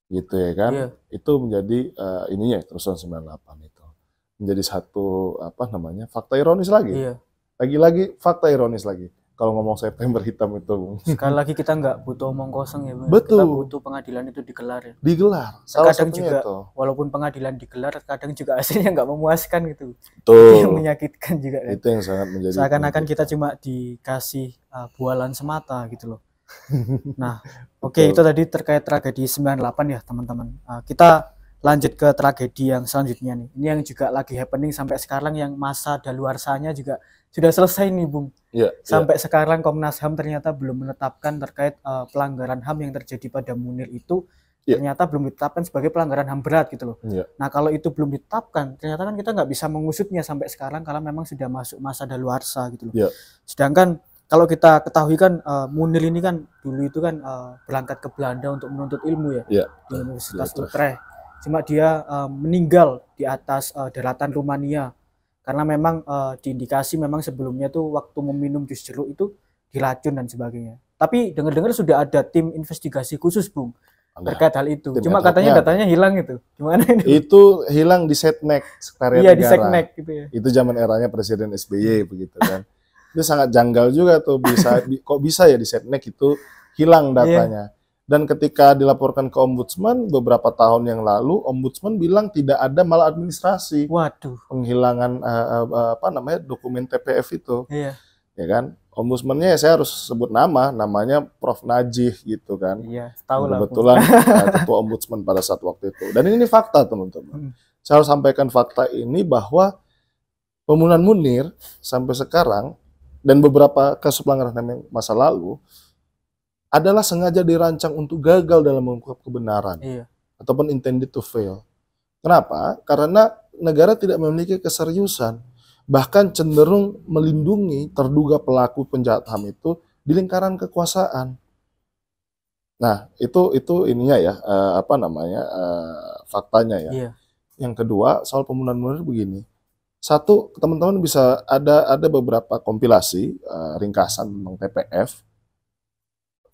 B: Gitu ya kan? Itu menjadi ininya kerusuhan 98 itu. Menjadi satu fakta ironis lagi. Lagi-lagi fakta ironis lagi. Kalau ngomong September Hitam itu.
A: Sekali lagi kita nggak butuh omong kosong ya, Bang.
B: Betul.
A: Kita butuh pengadilan itu digelar ya.
B: Digelar.
A: Kadang juga itu, walaupun pengadilan digelar, kadang juga hasilnya nggak memuaskan gitu.
B: Betul.
A: Itu yang menyakitkan juga kan.
B: Itu yang sangat menjadi.
A: Seakan-akan kita cuma dikasih bualan semata gitu loh. Nah, oke, itu tadi terkait tragedi 98 ya teman-teman. Kita lanjut ke tragedi yang selanjutnya nih. Ini yang juga lagi happening sampai sekarang, yang masa daluarsanya juga sudah selesai nih, Bung. Sampai sekarang Komnas HAM ternyata belum menetapkan terkait pelanggaran HAM yang terjadi pada Munir itu ternyata belum ditetapkan sebagai pelanggaran HAM berat gitu loh. Nah, kalau itu belum ditetapkan, ternyata kan kita nggak bisa mengusutnya sampai sekarang kalau memang sudah masuk masa daluarsa gitu loh. Sedangkan kalau kita ketahui kan Munir ini kan dulu itu kan berangkat ke Belanda untuk menuntut ilmu ya, di Universitas Utrecht. Cuma dia meninggal di atas daratan Rumania karena memang diindikasi memang sebelumnya tuh waktu meminum jus jeruk itu diracun dan sebagainya. Tapi dengar-dengar sudah ada tim investigasi khusus, Bung, terkait hal itu. Cuma katanya datanya hilang itu. Gimana ini?
B: Itu hilang di Setnek, Sekretariat Negara.
A: Di Setnek gitu ya.
B: Itu zaman eranya Presiden SBY begitu kan. Itu sangat janggal juga tuh, kok bisa ya di Setnek itu hilang datanya. Dan ketika dilaporkan ke Ombudsman beberapa tahun yang lalu, Ombudsman bilang tidak ada maladministrasi
A: Waduh.
B: penghilangan apa namanya dokumen TPF itu,
A: Iya.
B: ya kan? Ombudsman-nya ya saya harus sebut namanya Prof. Najih gitu kan.
A: Iya, tahu lah.
B: Kebetulan ketua Ombudsman pada saat waktu itu. Dan ini fakta teman-teman. Saya harus sampaikan fakta ini bahwa pembunuhan Munir sampai sekarang dan beberapa kasus pelanggaran HAM masa lalu adalah sengaja dirancang untuk gagal dalam mengungkap kebenaran, ataupun intended to fail. Kenapa? Karena negara tidak memiliki keseriusan, bahkan cenderung melindungi terduga pelaku penjahat HAM itu di lingkaran kekuasaan. Nah, itu ininya ya, apa namanya, faktanya ya.
A: Iya.
B: Yang kedua, soal pembunuhan Munir begini. Satu, teman-teman bisa ada beberapa kompilasi ringkasan tentang TPF.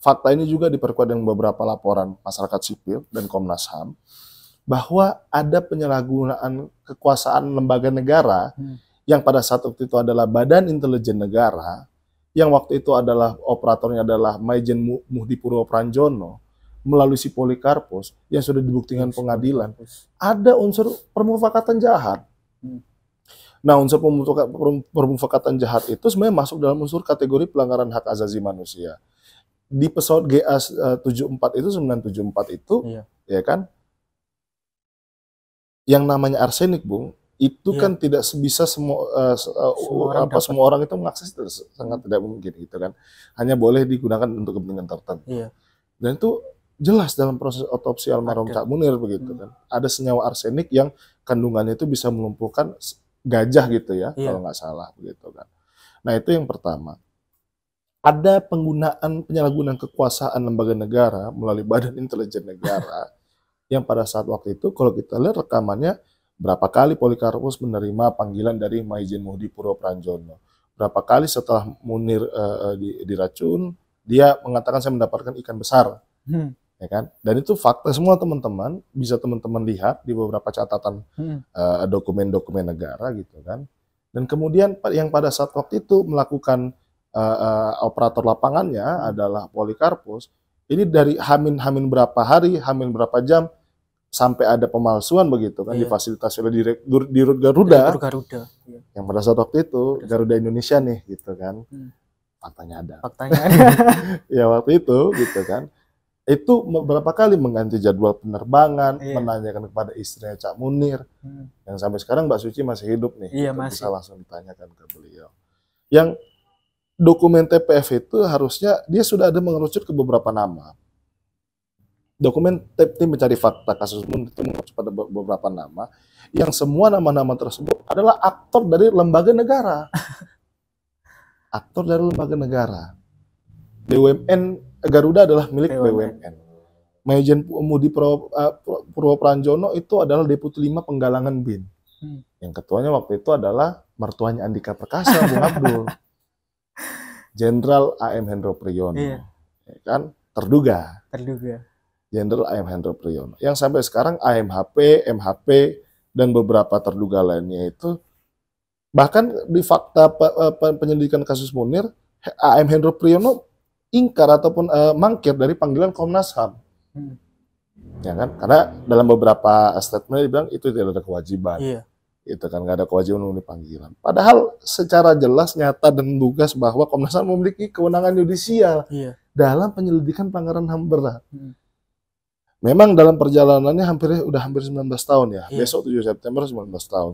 B: Fakta ini juga diperkuat dengan beberapa laporan masyarakat sipil dan Komnas HAM bahwa ada penyalahgunaan kekuasaan lembaga negara yang pada saat itu adalah Badan Intelijen Negara, yang waktu itu adalah operatornya adalah Maijen Muhdi Purwo Pranjono melalui si Polikarpus yang sudah dibuktikan pengadilan. Ada unsur permufakatan jahat. Nah, unsur permufakatan jahat itu sebenarnya masuk dalam unsur kategori pelanggaran hak asasi manusia. Di pesawat GA74 itu 974 itu, ya kan, yang namanya arsenik, Bung, itu kan tidak sebisa semua orang itu mengakses, sangat tidak mungkin gitu kan. Hanya boleh digunakan untuk kepentingan tertentu. Dan itu jelas dalam proses otopsi almarhum Cak Munir begitu kan. Ada senyawa arsenik yang kandungannya itu bisa melumpuhkan gajah gitu ya, kalau nggak salah begitu kan. Nah, itu yang pertama. Ada penyalahgunaan kekuasaan lembaga negara melalui Badan Intelijen Negara yang pada saat waktu itu kalau kita lihat rekamannya berapa kali Polikarpus menerima panggilan dari Maijen Muhdi Purwo Pranjono. Berapa kali setelah Munir diracun, dia mengatakan saya mendapatkan ikan besar. Ya kan? Dan itu fakta semua teman-teman, bisa teman-teman lihat di beberapa catatan dokumen-dokumen negara gitu kan. Dan kemudian yang pada saat waktu itu melakukan operator lapangannya adalah Polikarpus. Ini dari hamin berapa hari, hamin berapa jam, sampai ada pemalsuan begitu kan, difasilitasi oleh Dirut Garuda, yang pada saat waktu itu Garuda Indonesia nih gitu kan. Faktanya ada. Ya waktu itu gitu kan, itu beberapa kali mengganti jadwal penerbangan, menanyakan kepada istrinya Cak Munir, yang sampai sekarang Mbak Suci masih hidup nih, bisa langsung ditanyakan ke beliau. Yang dokumen TPF itu harusnya dia sudah ada mengerucut ke beberapa nama. Dokumen tim mencari fakta kasus Munir itu mengerucut pada beberapa nama, yang semua nama-nama tersebut adalah aktor dari lembaga negara. Aktor dari lembaga negara. BUMN Garuda adalah milik BUMN. Maijen Muhdi Purwo Pranjono itu adalah Deputi 5 Penggalangan BIN. Yang ketuanya waktu itu adalah mertuanya Andika Perkasa, Bung Abdul. Jenderal AM Hendro Priyono. Ya kan? Terduga. Jenderal AM Hendro Priyono. Yang sampai sekarang AMHP, MHP, dan beberapa terduga lainnya itu, bahkan di fakta penyelidikan kasus Munir, AM Hendro Priyono ingkar ataupun mangkir dari panggilan Komnas HAM. Ya kan? Karena dalam beberapa statement dia bilang itu tidak ada kewajiban. Itu kan nggak ada kewajiban memenuhi panggilan. Padahal secara jelas, nyata dan lugas bahwa Komnas HAM memiliki kewenangan yudisial dalam penyelidikan pelanggaran HAM berat. Memang dalam perjalanannya hampir 19 tahun ya. Besok 7 September 19 tahun.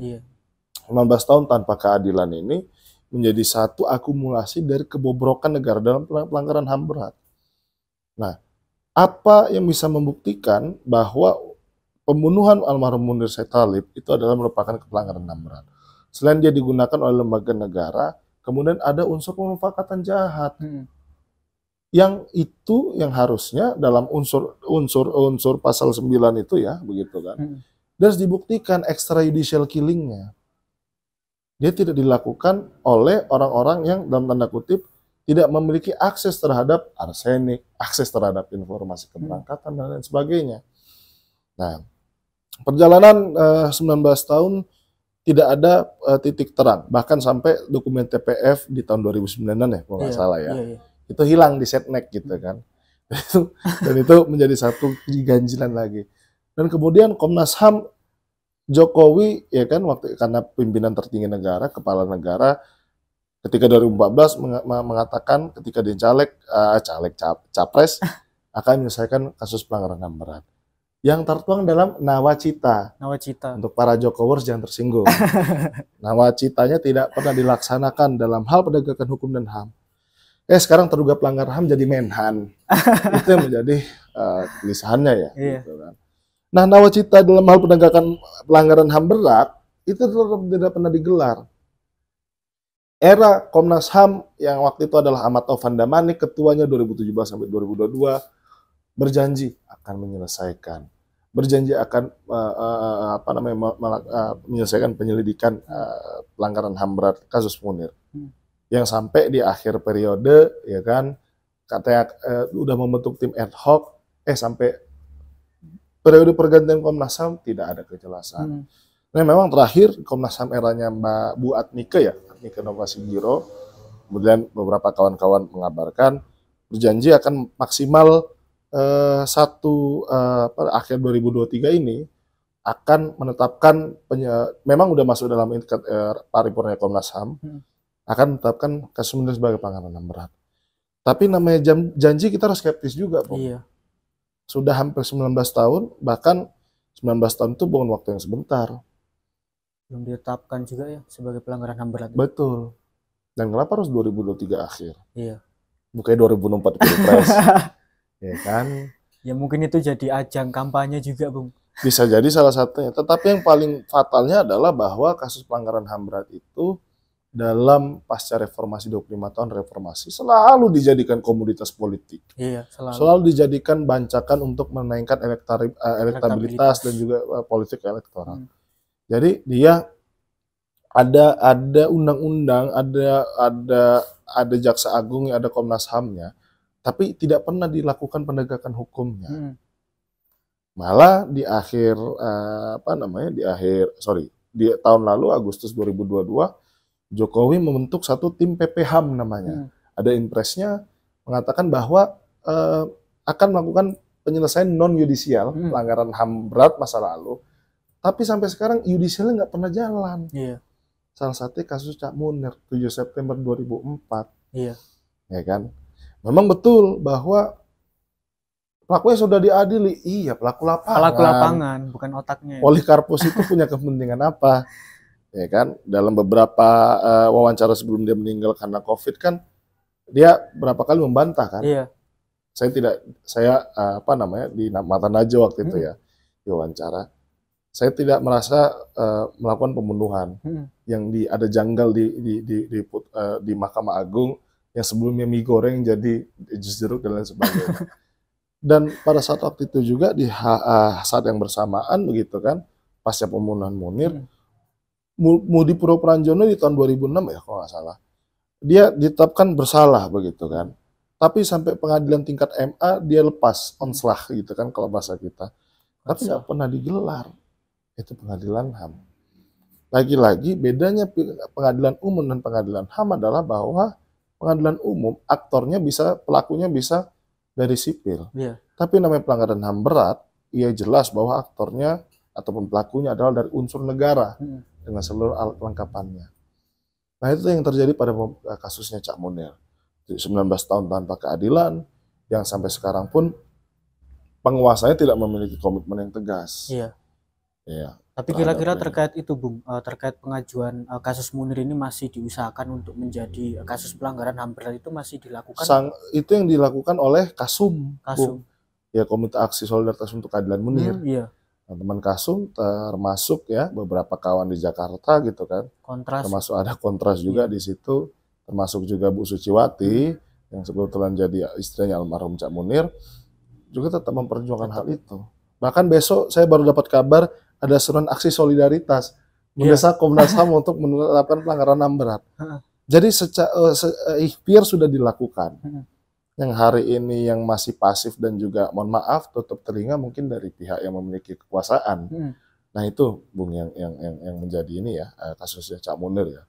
B: 19 tahun tanpa keadilan ini menjadi satu akumulasi dari kebobrokan negara dalam pelanggaran HAM berat. Nah, apa yang bisa membuktikan bahwa pembunuhan almarhum Munir Said Thalib itu adalah merupakan pelanggaran HAM berat? Selain dia digunakan oleh lembaga negara, kemudian ada unsur pemufakatan jahat. Yang itu yang harusnya dalam unsur pasal 9 itu ya, begitu kan. Dan harus dibuktikan extrajudicial killingnya. Dia tidak dilakukan oleh orang-orang yang dalam tanda kutip tidak memiliki akses terhadap arsenik, akses terhadap informasi keberangkatan dan lain sebagainya. Nah, perjalanan 19 tahun tidak ada titik terang, bahkan sampai dokumen TPF di tahun 2009 ya, kalau nggak salah ya. Itu hilang di setnek gitu kan. Dan itu menjadi satu ganjilan lagi. Dan kemudian Komnas HAM Jokowi ya kan karena pimpinan tertinggi negara, kepala negara ketika 2014 mengatakan ketika dia capres akan menyelesaikan kasus pelanggaran HAM berat. Yang tertuang dalam nawacita. Untuk para Jokowers jangan tersinggung. Nawacitanya tidak pernah dilaksanakan dalam hal penegakan hukum dan HAM. Sekarang terduga pelanggar HAM jadi Menhan. Itu yang menjadi kegelisahannya ya.
A: Iya.
B: Gitu kan. Nah, nawacita dalam hal penegakan pelanggaran HAM berat itu tetap tidak pernah digelar. Era Komnas HAM yang waktu itu adalah Ahmad Taufan Damanik, ketuanya 2017 sampai 2022, berjanji akan menyelesaikan, berjanji akan menyelesaikan penyelidikan pelanggaran HAM berat kasus Munir. Yang sampai di akhir periode, ya kan, katanya udah membentuk tim ad hoc, sampai periode pergantian Komnas HAM tidak ada kejelasan. Nah, memang terakhir Komnas HAM eranya Mbak Bu Adnike ya, Adnike Nowasingiro, kemudian beberapa kawan-kawan mengabarkan berjanji akan maksimal akhir 2023 ini akan menetapkan memang udah masuk dalam paripurna Komnas HAM, akan menetapkan kasus Munir sebagai pelanggaran HAM berat. Tapi namanya janji kita harus skeptis juga, Bung.
A: Iya.
B: Sudah hampir 19 tahun, bahkan 19 tahun itu bukan waktu yang sebentar.
A: Belum ditetapkan juga ya sebagai pelanggaran HAM berat.
B: Betul. Dan kenapa harus 2023 akhir?
A: Iya.
B: Bukannya 2024 Pilpres. Ya kan?
A: Ya mungkin itu jadi ajang kampanye juga, Bung.
B: Bisa jadi salah satunya. Tetapi yang paling fatalnya adalah bahwa kasus pelanggaran HAM berat itu dalam pasca reformasi 25 tahun reformasi selalu dijadikan komoditas politik.
A: Iya,
B: selalu dijadikan bancakan untuk menaikkan elektabilitas dan juga politik elektoral. Jadi dia ada undang-undang, ada jaksa agung, ada Komnas HAM-nya, tapi tidak pernah dilakukan penegakan hukumnya. Malah di tahun lalu Agustus 2022 Jokowi membentuk satu tim PPHAM namanya. Ada impresnya mengatakan bahwa akan melakukan penyelesaian non-yudisial pelanggaran HAM berat masa lalu. Tapi sampai sekarang yudisialnya nggak pernah jalan.
A: Iya.
B: Salah satunya kasus Cak Munir 7 September 2004.
A: Iya.
B: Ya kan? Memang betul bahwa pelakunya sudah diadili. Iya, pelaku lapangan.
A: Bukan otaknya.
B: Polikarpus itu punya kepentingan apa? Ya kan, dalam beberapa wawancara sebelum dia meninggal karena COVID kan dia berapa kali membantah kan.
A: Iya.
B: Di Mata Najwa waktu itu ya di wawancara, saya tidak merasa melakukan pembunuhan yang ada janggal di Mahkamah Agung yang sebelumnya mie goreng jadi jus jeruk dan lain sebagainya. Dan pada saat waktu itu juga di saat yang bersamaan begitu kan, pasca pembunuhan Munir, Mudi Puro Pranjono di tahun 2006 ya kalau nggak salah, dia ditetapkan bersalah begitu kan. Tapi sampai pengadilan tingkat MA dia lepas onslah gitu kan kalau bahasa kita. Tapi nggak pernah digelar. Itu pengadilan HAM. Lagi-lagi bedanya pengadilan umum dan pengadilan HAM adalah bahwa pengadilan umum pelakunya bisa dari sipil.
A: Iya.
B: Tapi namanya pelanggaran HAM berat, ia jelas bahwa aktornya ataupun pelakunya adalah dari unsur negara. Dengan seluruh alat lengkapannya. Nah itu yang terjadi pada kasusnya Cak Munir. 19 tahun tanpa keadilan, yang sampai sekarang pun penguasanya tidak memiliki komitmen yang tegas.
A: Iya.
B: Iya.
A: Tapi kira-kira terkait itu, Bung, terkait pengajuan kasus Munir ini masih diusahakan untuk menjadi kasus pelanggaran HAM berat itu masih dilakukan?
B: Itu yang dilakukan oleh Kasum.
A: Kasum.
B: Ya, Komite Aksi Solidaritas untuk Keadilan Munir.
A: Iya.
B: Teman Kasum termasuk ya beberapa kawan di Jakarta gitu kan.
A: Kontras.
B: Termasuk ada Kontras juga di situ, termasuk juga Bu Suciwati yang kebetulan jadi istrinya almarhum Cak Munir juga tetap memperjuangkan hal itu. Bahkan besok saya baru dapat kabar ada seruan aksi solidaritas mendesak Komnas HAM untuk menerapkan pelanggaran HAM berat. Jadi ikhtiar sudah dilakukan. Yang hari ini yang masih pasif dan juga mohon maaf tutup telinga mungkin dari pihak yang memiliki kekuasaan. Nah itu Bung yang menjadi ini ya kasusnya Cak Munir ya.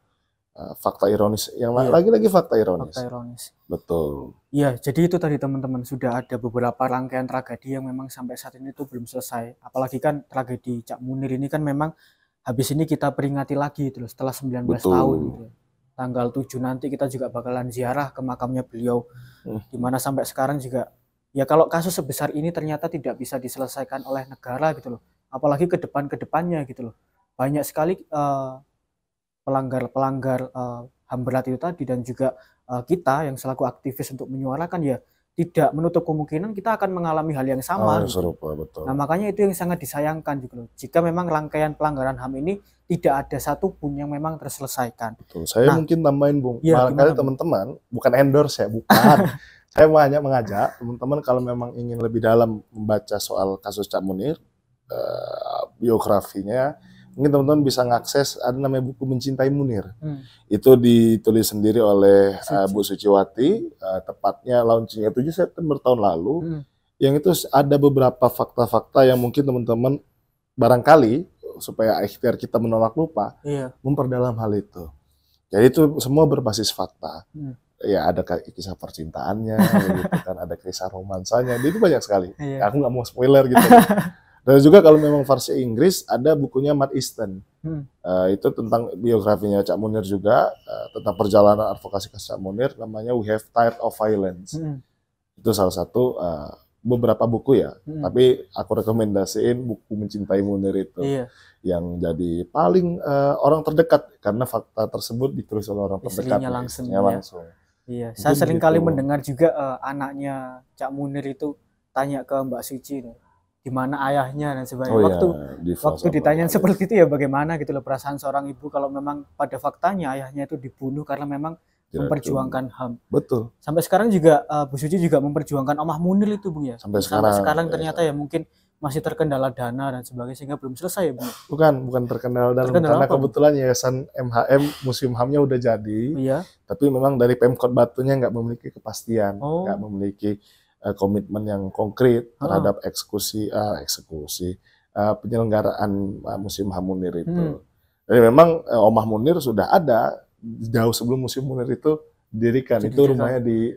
B: fakta ironis, yang
A: Iya.
B: lagi-lagi fakta ironis.
A: Fakta ironis.
B: Betul.
A: Iya, jadi itu tadi teman-teman, sudah ada beberapa rangkaian tragedi yang memang sampai saat ini tuh belum selesai. Apalagi kan tragedi Cak Munir ini kan memang habis ini kita peringati lagi gitu loh, setelah 19 tahun
B: Betul.
A: gitu. Tanggal 7 nanti kita juga bakalan ziarah ke makamnya beliau.
B: Hmm.
A: Dimana sampai sekarang juga, ya kalau kasus sebesar ini ternyata tidak bisa diselesaikan oleh negara gitu loh. Apalagi ke depannya gitu loh. Banyak sekali pelanggar HAM berat itu tadi, dan juga kita yang selaku aktivis untuk menyuarakan, ya tidak menutup kemungkinan kita akan mengalami hal yang sama gitu.
B: Serupa, betul.
A: Nah makanya itu yang sangat disayangkan gitu loh, jika memang rangkaian pelanggaran HAM ini tidak ada satupun yang memang terselesaikan.
B: Betul. Saya
A: Nah,
B: mungkin tambahin, Bung.
A: ya,
B: Barangkali
A: gimana, Bung?
B: teman-teman, bukan endorse ya, bukan. Saya hanya mengajak teman-teman kalau memang ingin lebih dalam membaca soal kasus Cak Munir, biografinya, mungkin teman-teman bisa ngakses, ada namanya buku Mencintai Munir. Itu ditulis sendiri oleh Bu Suciwati, tepatnya launchingnya 7 September tahun lalu. Yang itu ada beberapa fakta-fakta yang mungkin teman-teman barangkali supaya ikhtiar kita menolak lupa, memperdalam hal itu. Jadi itu semua berbasis fakta. Ya ada kisah percintaannya, gitu kan, ada kisah romansanya, itu banyak sekali. Aku nggak mau spoiler gitu. Dan juga kalau memang versi Inggris ada bukunya Matt Easton, itu tentang biografinya Cak Munir juga, tentang perjalanan advokasi kasus Cak Munir, namanya We Have Tired of Violence. Itu salah satu beberapa buku ya, tapi aku rekomendasiin buku Mencintai Munir itu, yang jadi paling orang terdekat karena fakta tersebut ditulis oleh orang terdekat, langsung.
A: Iya, saya sering kali mendengar juga anaknya Cak Munir itu tanya ke Mbak Suci, di mana ayahnya dan sebagainya. Waktu ditanya seperti itu, ya bagaimana gitu loh perasaan seorang ibu kalau memang pada faktanya ayahnya itu dibunuh karena memang memperjuangkan HAM.
B: Betul.
A: Sampai sekarang juga Bu Suci juga memperjuangkan Omah Munir itu, Bung, ya.
B: Sampai
A: sekarang ternyata ya mungkin masih terkendala dana dan sebagainya sehingga belum selesai ya, Bung.
B: Bukan terkendala dana, karena kebetulan Yayasan MHM Museum HAM-nya udah jadi. Tapi memang dari Pemkot Batunya nggak memiliki kepastian, nggak memiliki komitmen yang konkret terhadap eksekusi penyelenggaraan Museum HAM Munir itu. Jadi memang Omah Munir sudah ada jauh sebelum Museum Munir itu didirikan. Itu rumahnya di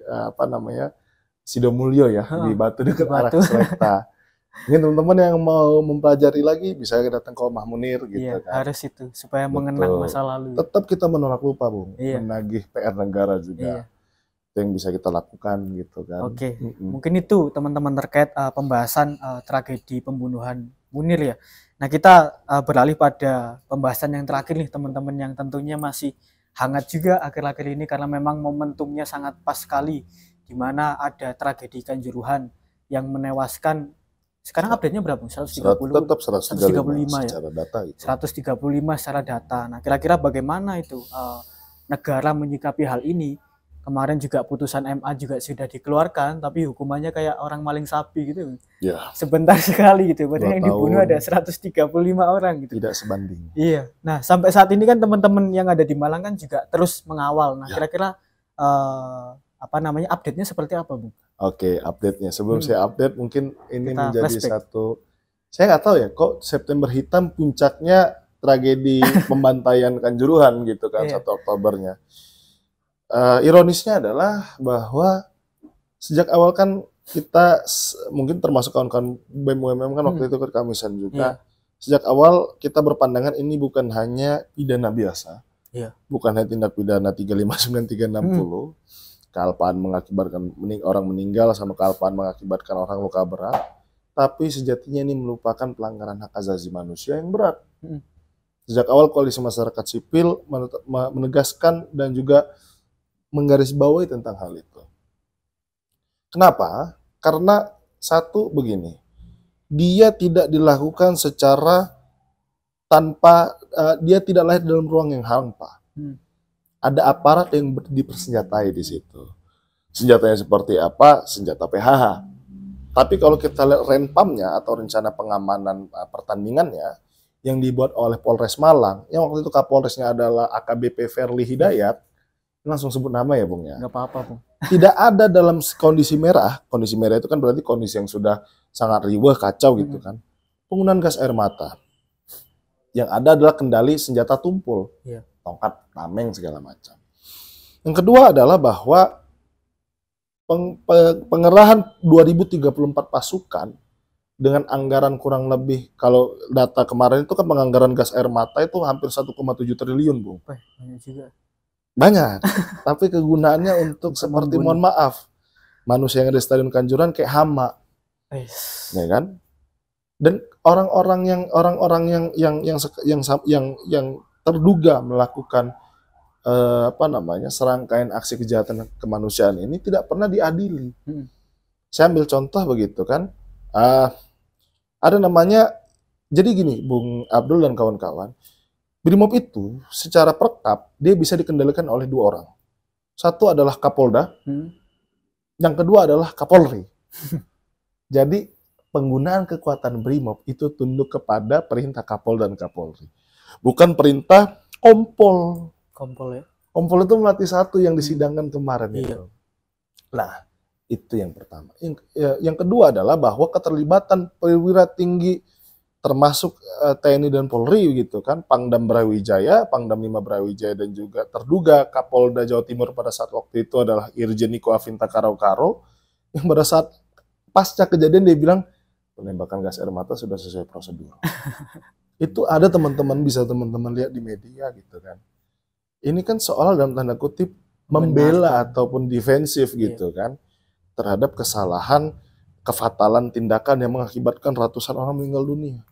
B: Sidomulyo ya, di Batu dekat arah Selekta. Ini teman-teman yang mau mempelajari lagi bisa datang ke Omah Munir gitu kan.
A: Harus itu supaya mengenang masa lalu.
B: Tetap kita menolak lupa, Bung. Menagih PR negara juga. Itu yang bisa kita lakukan gitu kan.
A: Oke. Mungkin itu teman-teman terkait pembahasan tragedi pembunuhan Munir ya. Nah, kita beralih pada pembahasan yang terakhir nih teman-teman, yang tentunya masih hangat juga akhir-akhir ini karena memang momentumnya sangat pas sekali, di mana ada tragedi Kanjuruhan yang menewaskan. Sekarang update-nya berapa? 130?
B: Tetap 135
A: secara data itu. 135 secara data. Nah, kira-kira bagaimana itu negara menyikapi hal ini? Kemarin juga putusan MA juga sudah dikeluarkan, tapi hukumannya kayak orang maling sapi gitu. Sebentar sekali gitu. Padahal yang dibunuh ada 135 orang gitu.
B: Tidak sebanding.
A: Iya. Nah, sampai saat ini kan teman-teman yang ada di Malang kan juga terus mengawal. Nah, kira-kira update-nya seperti apa, Bu?
B: Oke, update-nya. Sebelum saya update, mungkin ini kita menjadi satu, saya nggak tahu ya, kok September Hitam puncaknya tragedi pembantaian Kanjuruhan gitu kan, 1 Oktobernya. Ironisnya adalah bahwa sejak awal kan kita, mungkin termasuk kawan-kawan BEM kan waktu itu ke Kamisan juga, sejak awal kita berpandangan ini bukan hanya pidana biasa, bukan hanya tindak pidana 359, 360, kealpaan mengakibatkan orang meninggal sama kealpaan mengakibatkan orang luka berat, tapi sejatinya ini merupakan pelanggaran hak asasi manusia yang berat. Sejak awal Koalisi Masyarakat Sipil menegaskan dan juga menggarisbawahi tentang hal itu. Kenapa? Karena satu begini, dia tidak dilakukan secara tanpa, dia tidak lahir dalam ruang yang hampa. Ada aparat yang dipersenjatai di situ. Senjatanya seperti apa? Senjata PHH. Tapi kalau kita lihat renpamnya atau rencana pengamanan pertandingannya yang dibuat oleh Polres Malang, yang waktu itu Kapolresnya adalah AKBP Verly Hidayat, langsung sebut nama ya, Bung ya.
A: Nggak apa-apa, Bung.
B: Tidak ada dalam kondisi merah. Kondisi merah itu kan berarti kondisi yang sudah sangat riweh, kacau gitu kan. Penggunaan gas air mata. Yang ada adalah kendali senjata tumpul. tongkat, tameng segala macam. Yang kedua adalah bahwa pengerahan 2034 pasukan dengan anggaran kurang lebih, kalau data kemarin itu kan penganggaran gas air mata itu hampir 1,7 triliun, Bung.
A: Banyak juga.
B: Banyak, tapi kegunaannya untuk seperti, mohon maaf, manusia yang ada di Stadion Kanjuruhan kayak hama, ya kan? Dan orang-orang yang terduga melakukan serangkaian aksi kejahatan kemanusiaan ini tidak pernah diadili. Saya ambil contoh begitu kan, ada namanya, jadi gini, Bung Abdul dan kawan-kawan, Brimob itu secara perkap dia bisa dikendalikan oleh 2 orang. Satu adalah Kapolda, yang kedua adalah Kapolri. Jadi penggunaan kekuatan Brimob itu tunduk kepada perintah Kapolda dan Kapolri, bukan perintah Kompol.
A: Kompol ya.
B: Kompol itu melatih 1 yang disidangkan kemarin itu. Nah, itu yang pertama. Yang kedua adalah bahwa keterlibatan perwira tinggi termasuk TNI dan Polri gitu kan, Pangdam Brawijaya, Pangdam 5 Brawijaya, dan juga terduga Kapolda Jawa Timur pada saat waktu itu adalah Irjen Niko Afinta Karo-Karo, yang pada saat pasca kejadian dia bilang penembakan gas air mata sudah sesuai prosedur. Itu ada teman-teman, bisa teman-teman lihat di media gitu kan. Ini kan soal dalam tanda kutip membela ataupun defensif gitu kan, terhadap kesalahan, kefatalan tindakan yang mengakibatkan ratusan orang meninggal dunia.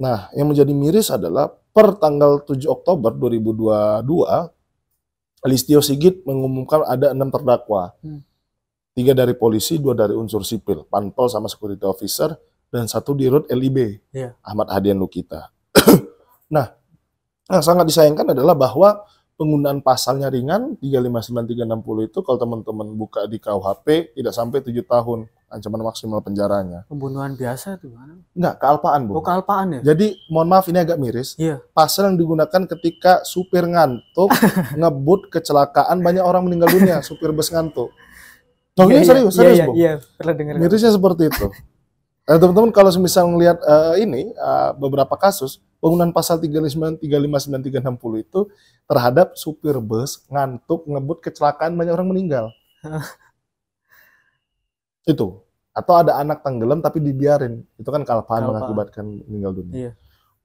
B: Nah, yang menjadi miris adalah per tanggal 7 Oktober 2022, Listio Sigit mengumumkan ada 6 terdakwa. 3 dari polisi, 2 dari unsur sipil, Panpel sama security officer, dan 1 di Rut LIB, Ahmad Hadian Lukita. Nah, yang sangat disayangkan adalah bahwa penggunaan pasalnya ringan, 359, 360 itu kalau teman-teman buka di KUHP tidak sampai 7 tahun ancaman maksimal penjaranya.
A: Pembunuhan biasa itu mana?
B: Enggak, kealpaan, Bu.
A: Oh, kealpaan ya?
B: Jadi, mohon maaf ini agak miris. Pasal yang digunakan ketika supir ngantuk, ngebut, kecelakaan, banyak orang meninggal dunia, supir bus ngantuk. Serius, Bu.
A: Iya, pernah dengar.
B: Mirisnya seperti itu. Teman-teman kalau misal melihat beberapa kasus penggunaan pasal 359, 360 itu terhadap supir bus ngantuk, ngebut, kecelakaan, banyak orang meninggal. Itu. Atau ada anak tenggelam tapi dibiarin. Itu kan kealpaan mengakibatkan meninggal dunia.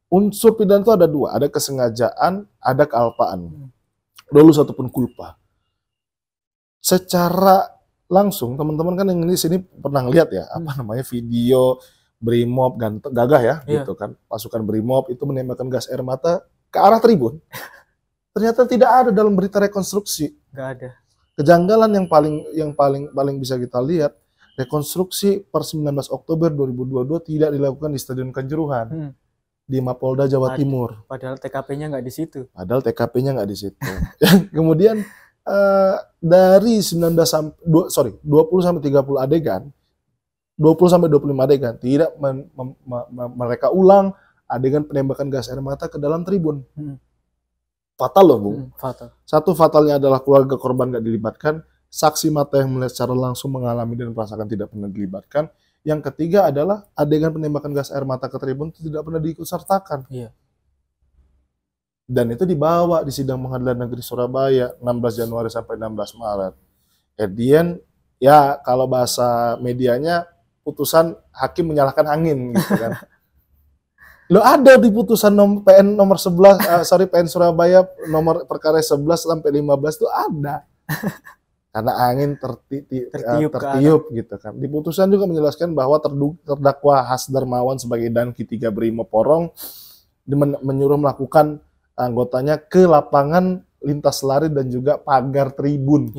B: Unsur pidana itu ada 2, ada kesengajaan, ada kealpaan. Dolus ataupun culpa. Secara langsung, teman-teman kan yang di sini pernah lihat ya, video Brimob gagah ya, gitu kan. Pasukan Brimob itu menembakkan gas air mata ke arah tribun. Ternyata tidak ada dalam berita rekonstruksi.
A: Nggak ada.
B: Kejanggalan yang paling bisa kita lihat, rekonstruksi per 19 Oktober 2022 tidak dilakukan di Stadion Kanjuruhan. Di Mapolda Jawa Timur.
A: Padahal TKP-nya nggak di situ.
B: di situ. Kemudian dari 20 sampai 30 adegan, 20 sampai 25 adegan tidak mereka ulang adegan penembakan gas air mata ke dalam tribun. Fatal loh, Bung.
A: Fatal.
B: Satu, fatalnya adalah keluarga korban nggak dilibatkan, saksi mata yang melihat secara langsung mengalami dan merasakan tidak pernah dilibatkan. Yang ketiga adalah adegan penembakan gas air mata ke tribun itu tidak pernah diikutsertakan. Dan itu dibawa di sidang pengadilan negeri Surabaya 16 Januari sampai 16 Maret. Edian, ya kalau bahasa medianya, putusan hakim menyalahkan angin gitu kan. Lo ada di putusan PN nomor 11, PN Surabaya nomor perkara 11 sampai 15 itu ada. Karena angin tertiup gitu kan. Di putusan juga menjelaskan bahwa terdakwa Has Darmawan sebagai Danki 3 Brimob Porong menyuruh melakukan anggotanya ke lapangan lintas lari dan juga pagar tribun.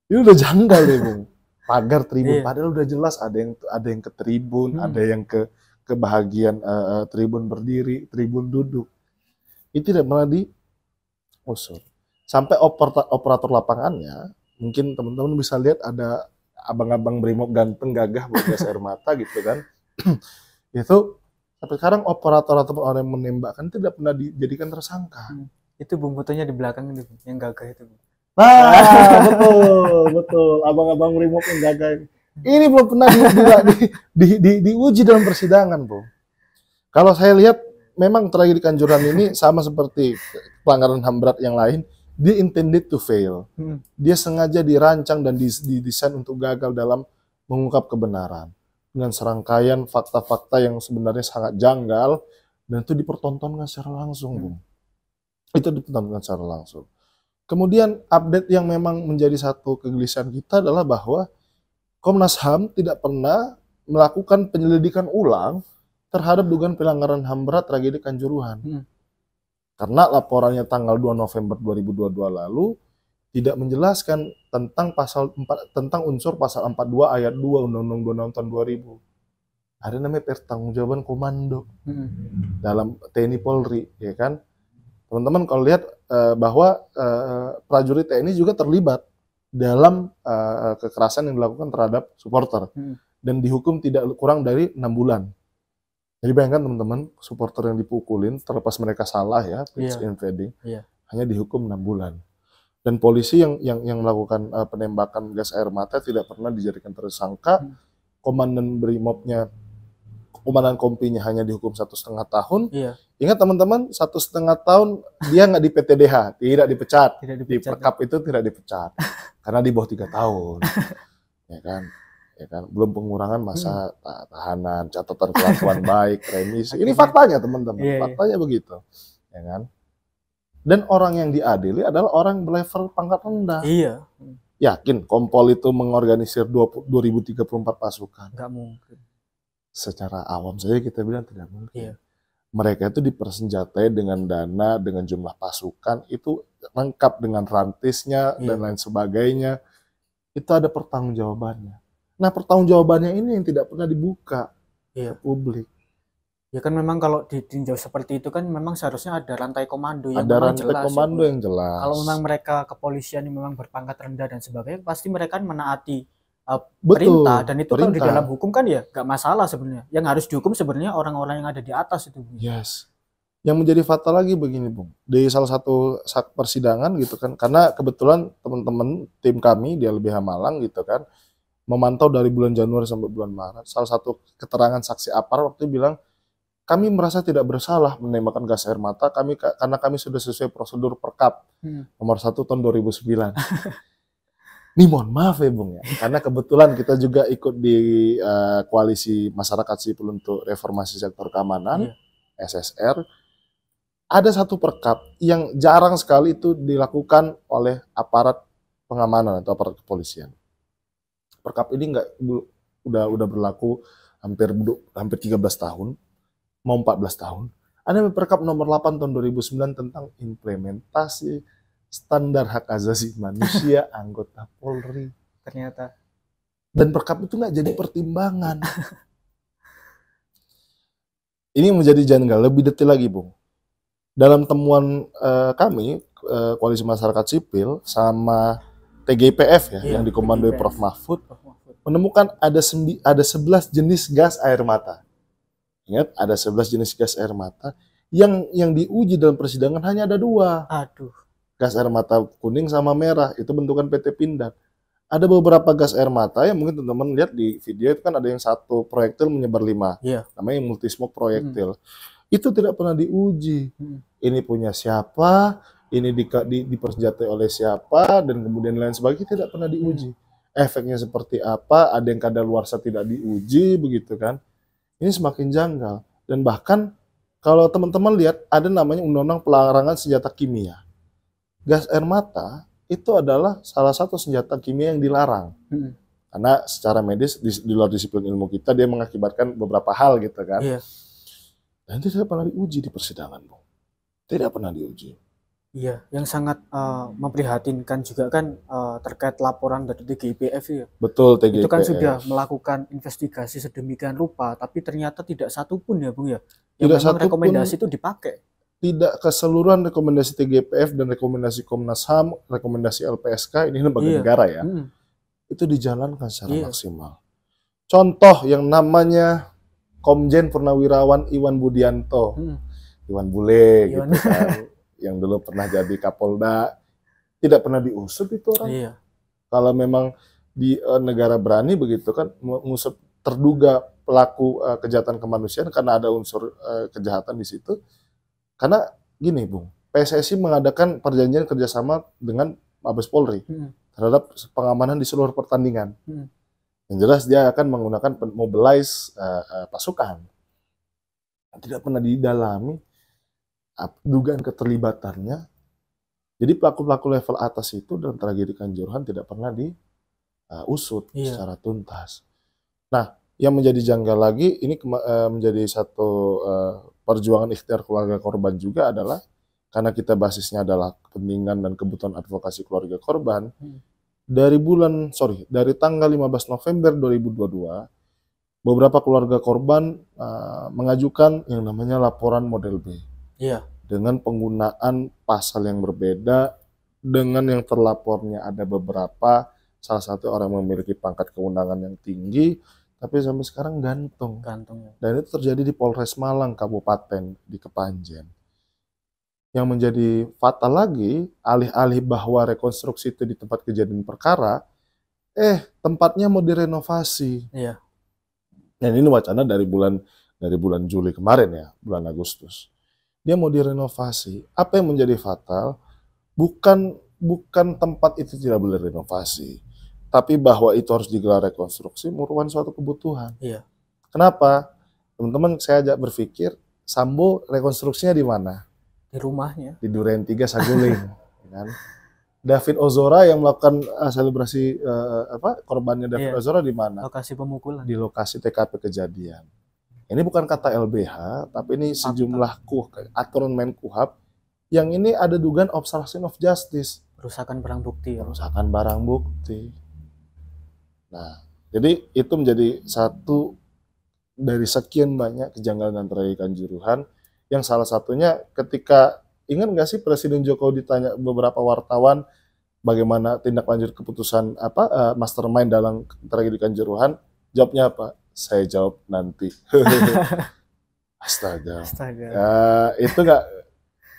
B: Ini udah janggal ya, Bung. Pagar tribun, padahal udah jelas ada yang ke tribun, ada yang ke bahagian tribun berdiri, tribun duduk. Itu tidak pernah diusut. Sampai operator lapangannya, mungkin teman-teman bisa lihat ada abang-abang Brimob ganteng gagah gas air mata gitu kan. Itu sampai sekarang operator ataupun orang yang menembakkan tidak pernah dijadikan tersangka.
A: Itu Bung, fotonya di belakang itu, yang gagah itu.
B: Nah, betul. Abang-abang Brimob yang gagah. Ini belum pernah diuji dalam persidangan, Bro. Kalau saya lihat memang tragedi Kanjuruhan ini sama seperti pelanggaran HAM berat yang lain, dia intended to fail. Dia sengaja dirancang dan didesain untuk gagal dalam mengungkap kebenaran. Dengan serangkaian fakta-fakta yang sebenarnya sangat janggal, dan itu dipertontonkan secara langsung, Bung. Itu dipertontonkan secara langsung. Kemudian update yang memang menjadi satu kegelisahan kita adalah bahwa Komnas HAM tidak pernah melakukan penyelidikan ulang terhadap dugaan pelanggaran HAM berat tragedi Kanjuruhan. Karena laporannya tanggal 2 November 2022 lalu tidak menjelaskan tentang tentang unsur pasal 42 ayat 2 Undang-Undang 26 tahun 2000. Ada namanya pertanggungjawaban komando dalam TNI Polri, ya kan? Teman-teman kalau lihat bahwa prajurit TNI juga terlibat dalam kekerasan yang dilakukan terhadap supporter dan dihukum tidak kurang dari 6 bulan. Jadi bayangkan teman-teman, supporter yang dipukulin terlepas mereka salah ya, pitch invading, hanya dihukum 6 bulan. Dan polisi yang melakukan penembakan gas air mata tidak pernah dijadikan tersangka. Komandan Brimopnya, komandan kompinya hanya dihukum 1,5 tahun. Ingat teman-teman, 1,5 tahun dia nggak di PTDH, tidak dipecat. Di Perkap itu tidak dipecat karena di bawah 3 tahun, ya kan? Ya kan, belum pengurangan masa tahanan, catatan kelakuan baik, remisi. Ini faktanya teman-teman, faktanya begitu, ya kan? Dan orang yang diadili adalah orang berlevel pangkat rendah. Yakin Kompol itu mengorganisir 2034 pasukan?
A: Nggak mungkin.
B: Secara awam saja kita bilang tidak mungkin. Mereka itu dipersenjatai dengan dana, dengan jumlah pasukan, itu lengkap dengan rantisnya dan lain sebagainya. Itu ada pertanggungjawabannya. Nah, pertanggungjawabannya ini yang tidak pernah dibuka ke publik. Ya
A: kan memang kalau ditinjau seperti itu kan memang seharusnya ada rantai komando yang
B: ada rantai
A: jelas.
B: Komando yang jelas.
A: Kalau memang mereka kepolisian yang memang berpangkat rendah dan sebagainya, pasti mereka menaati perintah, dan itu kalau di dalam hukum kan ya nggak masalah sebenarnya. Yang harus dihukum sebenarnya orang-orang yang ada di atas itu.
B: Yes. Yang menjadi fatal lagi begini, Bung. Di salah satu persidangan gitu kan, karena kebetulan teman-teman tim kami di LBH Malang gitu kan, memantau dari bulan Januari sampai bulan Maret. Salah satu keterangan saksi apar waktu itu bilang, kami merasa tidak bersalah menembakkan gas air mata karena kami sudah sesuai prosedur Perkap nomor 1 tahun 2009. Ini mohon maaf ya Bung ya, karena kebetulan kita juga ikut di koalisi masyarakat sipil untuk reformasi sektor keamanan, SSR. Ada satu Perkap yang jarang sekali itu dilakukan oleh aparat pengamanan atau aparat kepolisian. Perkap ini udah berlaku hampir 13 tahun, mau 14 tahun. Ada Perkap nomor 8 tahun 2009 tentang implementasi standar hak asasi manusia anggota Polri.
A: Ternyata.
B: Dan Perkap itu nggak jadi pertimbangan. Ini menjadi janggal. Lebih detail lagi, Bung. Dalam temuan kami, Koalisi Masyarakat Sipil, sama TGIPF ya, yang dikomandoi Prof. Mahfud, menemukan ada 11 jenis gas air mata. Ingat, ada 11 jenis gas air mata yang diuji dalam persidangan hanya ada 2.
A: Aduh.
B: Gas air mata kuning sama merah, itu bentukan PT Pindad. Ada beberapa gas air mata yang mungkin teman-teman lihat di video itu kan ada yang 1 proyektil menyebar 5. Namanya multismoke proyektil. Itu tidak pernah diuji. Ini punya siapa, ini dipersenjatai oleh siapa, dan kemudian lain sebagainya tidak pernah diuji. Efeknya seperti apa, ada yang kadaluarsa tidak diuji, begitu kan. Ini semakin janggal. Dan bahkan kalau teman-teman lihat ada namanya Undang-Undang Pelarangan Senjata Kimia. Gas air mata itu adalah salah satu senjata kimia yang dilarang. Karena secara medis di luar disiplin ilmu kita dia mengakibatkan beberapa hal gitu kan. Dan itu tidak pernah diuji di persidangan, Bung. Tidak pernah diuji.
A: Iya, yang sangat memprihatinkan juga kan terkait laporan dari TGIPF ya.
B: Betul, TGIPF.
A: Itu kan sudah melakukan investigasi sedemikian rupa, tapi ternyata tidak satupun ya Bung ya, yang memang rekomendasi itu dipakai.
B: Tidak keseluruhan rekomendasi TGIPF dan rekomendasi Komnas HAM, rekomendasi LPSK, ini lembaga negara ya, itu dijalankan secara maksimal. Contoh yang namanya Komjen Purnawirawan Iwan Budianto, Iwan Bule gitu kan, yang dulu pernah jadi Kapolda, tidak pernah diusut itu orang. Kalau memang di negara berani begitu kan, mengusut terduga pelaku kejahatan kemanusiaan karena ada unsur kejahatan di situ. Karena gini, Bung, PSSI mengadakan perjanjian kerjasama dengan Mabes Polri terhadap pengamanan di seluruh pertandingan. Yang jelas dia akan menggunakan mobilize pasukan. Tidak pernah didalami dugaan keterlibatannya. Jadi pelaku-pelaku level atas itu dalam tragedi Kanjuruhan tidak pernah diusut secara tuntas. Nah, yang menjadi janggal lagi, ini menjadi satu perjuangan ikhtiar keluarga korban juga adalah karena kita basisnya adalah kepentingan dan kebutuhan advokasi keluarga korban. Dari tanggal 15 November 2022, beberapa keluarga korban mengajukan yang namanya laporan model B. Dengan penggunaan pasal yang berbeda, dengan yang terlapornya ada beberapa, salah satu orang memiliki pangkat kewenangan yang tinggi, tapi sampai sekarang gantung. Dan itu terjadi di Polres Malang, Kabupaten, di Kepanjen. Yang menjadi fatal lagi, alih-alih bahwa rekonstruksi itu di tempat kejadian perkara, tempatnya mau direnovasi. Dan ini wacana dari bulan Juli kemarin ya, bulan Agustus. Dia mau direnovasi. Apa yang menjadi fatal? Bukan tempat itu tidak boleh renovasi, tapi bahwa itu harus digelar rekonstruksi merupakan suatu kebutuhan. Kenapa? Teman-teman, saya ajak berpikir, Sambo rekonstruksinya di mana?
A: Di rumahnya.
B: Di Duren 3 Saguling. Kan? David Ozora yang melakukan selebrasi korbannya David Ozora di mana?
A: Lokasi pemukulan.
B: Di lokasi TKP kejadian. Ini bukan kata LBH, tapi ini sejumlah aturan Menkuhab yang ini ada dugaan obstruction of justice.
A: Perusakan barang bukti.
B: Perusakan barang bukti. Nah, jadi itu menjadi satu dari sekian banyak kejanggalan dan tragedi Kanjuruhan yang salah satunya ketika, ingat nggak sih Presiden Jokowi ditanya beberapa wartawan bagaimana tindak lanjut keputusan mastermind dalam tragedi Kanjuruhan, jawabnya apa? Saya jawab nanti. Astaga. Ya, itu nggak,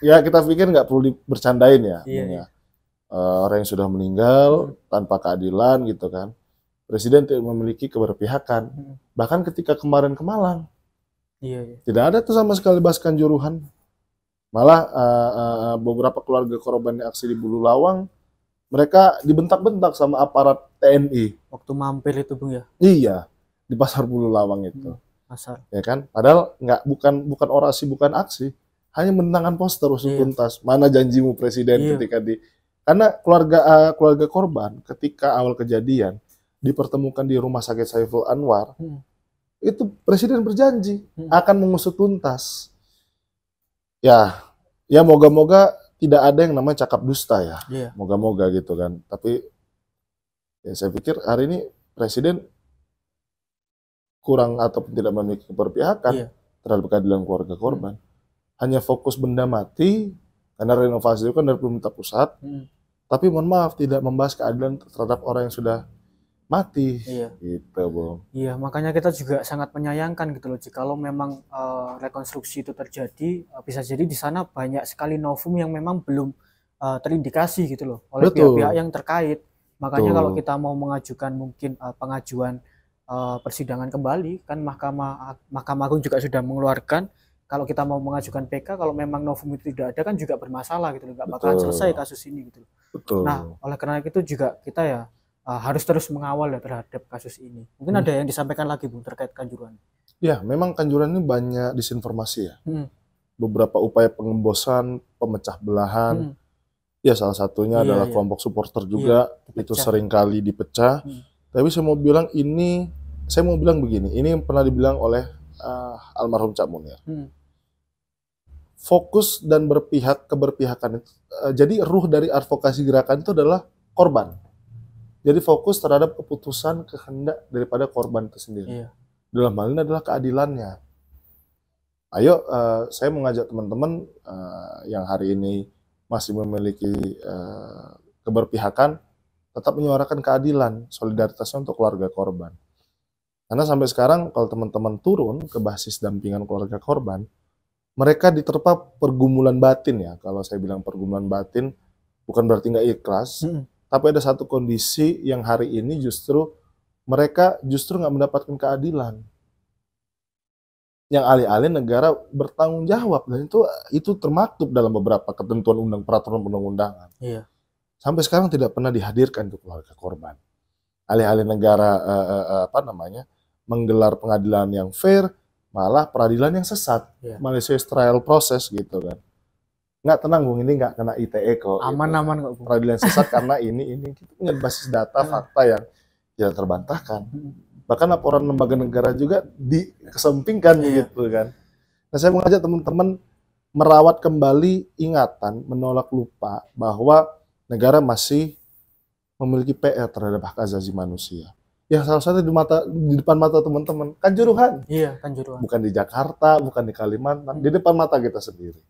B: ya kita pikir nggak perlu bercandain ya. Orang yang sudah meninggal tanpa keadilan gitu kan. Presiden tidak memiliki keberpihakan. Bahkan ketika kemarin ke Malang, tidak ada tuh sama sekali bahas Kanjuruhan. Malah beberapa keluarga korban aksi di Bulu Lawang, mereka dibentak-bentak sama aparat TNI.
A: Waktu mampir itu, Bung ya?
B: Iya, di Pasar Bulu Lawang itu. Ya kan? Padahal bukan orasi, bukan aksi. Hanya menentangkan poster usut tuntas. Mana janjimu Presiden ketika karena keluarga korban ketika awal kejadian dipertemukan di Rumah Sakit Saiful Anwar, itu Presiden berjanji akan mengusut tuntas. Ya moga-moga tidak ada yang namanya cakap dusta ya. Moga-moga gitu kan. Tapi ya saya pikir hari ini Presiden kurang ataupun tidak memiliki keberpihakan terhadap keadilan keluarga korban. Hanya fokus benda mati, karena renovasi itu kan dari pemerintah pusat. Tapi mohon maaf, tidak membahas keadilan terhadap orang yang sudah mati. Gitu, Bung.
A: Iya, makanya kita juga sangat menyayangkan gitu loh, kalau memang rekonstruksi itu terjadi, bisa jadi di sana banyak sekali novum yang memang belum terindikasi gitu loh oleh pihak-pihak yang terkait. Makanya kalau kita mau mengajukan mungkin pengajuan persidangan kembali, kan Mahkamah Agung juga sudah mengeluarkan kalau kita mau mengajukan PK, kalau memang novum itu tidak ada kan juga bermasalah gitu loh, nggak bakalan selesai kasus ini gitu loh. Nah, oleh karena itu juga kita ya harus terus mengawal ya terhadap kasus ini. Mungkin ada yang disampaikan lagi, Bung, terkait Kanjuruhan.
B: Ya, memang Kanjuruhan ini banyak disinformasi ya. Beberapa upaya pengembosan, pemecah belahan. Ya, salah satunya adalah kelompok supporter juga, itu seringkali dipecah. Tapi saya mau bilang begini, ini yang pernah dibilang oleh almarhum Cak Munir. Fokus dan keberpihakan itu, jadi ruh dari advokasi gerakan itu adalah korban. Jadi fokus terhadap keputusan kehendak daripada korban itu sendiri. Dalam hal ini adalah keadilannya. Ayo, saya mengajak teman-teman yang hari ini masih memiliki keberpihakan, tetap menyuarakan keadilan, solidaritasnya untuk keluarga korban. Karena sampai sekarang kalau teman-teman turun ke basis dampingan keluarga korban, mereka diterpa pergumulan batin ya. Kalau saya bilang pergumulan batin, bukan berarti nggak ikhlas, tapi ada satu kondisi yang hari ini justru mereka justru nggak mendapatkan keadilan. Yang alih-alih negara bertanggung jawab, dan itu termaktub dalam beberapa ketentuan peraturan undang-undangan.
A: Iya.
B: Sampai sekarang tidak pernah dihadirkan untuk keluarga korban. Alih-alih negara menggelar pengadilan yang fair, malah peradilan yang sesat, Malicious trial process gitu kan. Nggak, tenang Bung, ini nggak kena ITE kok.
A: Aman-aman kok Bung.
B: Peradilan sesat karena ini kita punya basis data fakta yang tidak terbantahkan. Bahkan laporan lembaga negara juga dikesampingkan gitu kan. Nah, saya mengajak teman-teman merawat kembali ingatan, menolak lupa bahwa negara masih memiliki PR terhadap hak asasi manusia. Yang salah satu di depan mata teman-teman, Kanjuruhan.
A: Iya, Kanjuruhan.
B: Bukan di Jakarta, bukan di Kalimantan, di depan mata kita sendiri.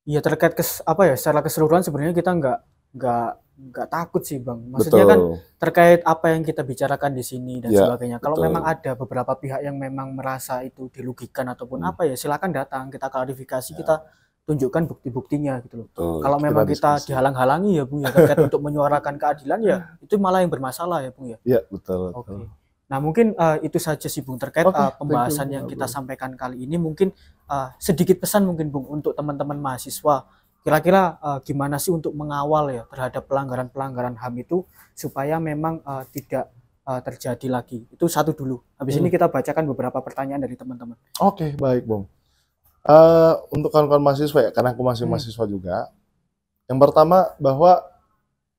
A: Iya, terkait secara keseluruhan sebenarnya kita nggak takut sih Bang. Maksudnya kan terkait apa yang kita bicarakan di sini dan sebagainya. Kalau memang ada beberapa pihak yang memang merasa itu dirugikan ataupun silakan datang, kita klarifikasi, kita tunjukkan bukti-buktinya gitu loh. Kalau memang kita dihalang-halangi ya Bung ya terkait untuk menyuarakan keadilan ya itu malah yang bermasalah ya Bung ya.
B: Iya, betul.
A: Oke. Nah, mungkin itu saja sih Bung terkait pembahasan yang kita sampaikan kali ini. Mungkin sedikit pesan mungkin Bung untuk teman-teman mahasiswa. Kira-kira gimana sih untuk mengawal ya terhadap pelanggaran-pelanggaran HAM itu supaya memang tidak terjadi lagi. Itu satu dulu. Habis ini kita bacakan beberapa pertanyaan dari teman-teman.
B: Oke, baik Bung. Untuk kawan-kawan mahasiswa ya, karena aku masih mahasiswa juga. Yang pertama, bahwa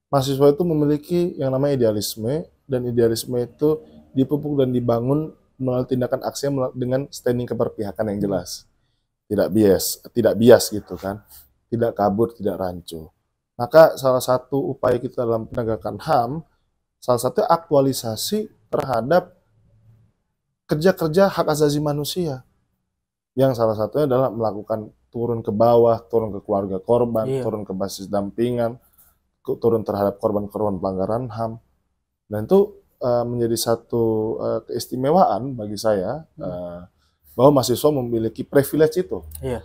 B: mahasiswa itu memiliki yang namanya idealisme, dan idealisme itu dipupuk dan dibangun melalui tindakan aksi dengan standing keberpihakan yang jelas. Tidak bias gitu kan. Tidak kabur, tidak rancu. Maka salah satu upaya kita dalam penegakan HAM, salah satu aktualisasi terhadap kerja-kerja hak asasi manusia. Yang salah satunya adalah melakukan turun ke bawah, turun ke keluarga korban, turun ke basis dampingan, turun terhadap korban-korban pelanggaran HAM. Dan itu menjadi satu keistimewaan bagi saya, bahwa mahasiswa memiliki privilege itu.
A: Iya.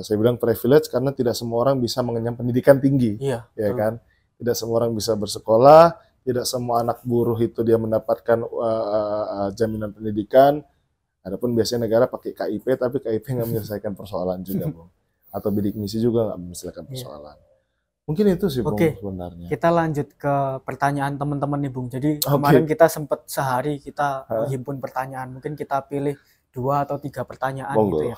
B: Saya bilang privilege karena tidak semua orang bisa mengenyam pendidikan tinggi, ya kan? Tidak semua orang bisa bersekolah, tidak semua anak buruh itu dia mendapatkan jaminan pendidikan. Adapun biasanya negara pakai KIP, tapi KIP nggak menyelesaikan persoalan juga, Bung. Atau bidik misi juga nggak menyelesaikan persoalan. Mungkin itu sih, Bung, sebenarnya.
A: Kita lanjut ke pertanyaan teman-teman nih, Bung. Jadi kemarin kita sempat sehari kita menghimpun pertanyaan. Mungkin kita pilih 2 atau 3 pertanyaan gitu ya.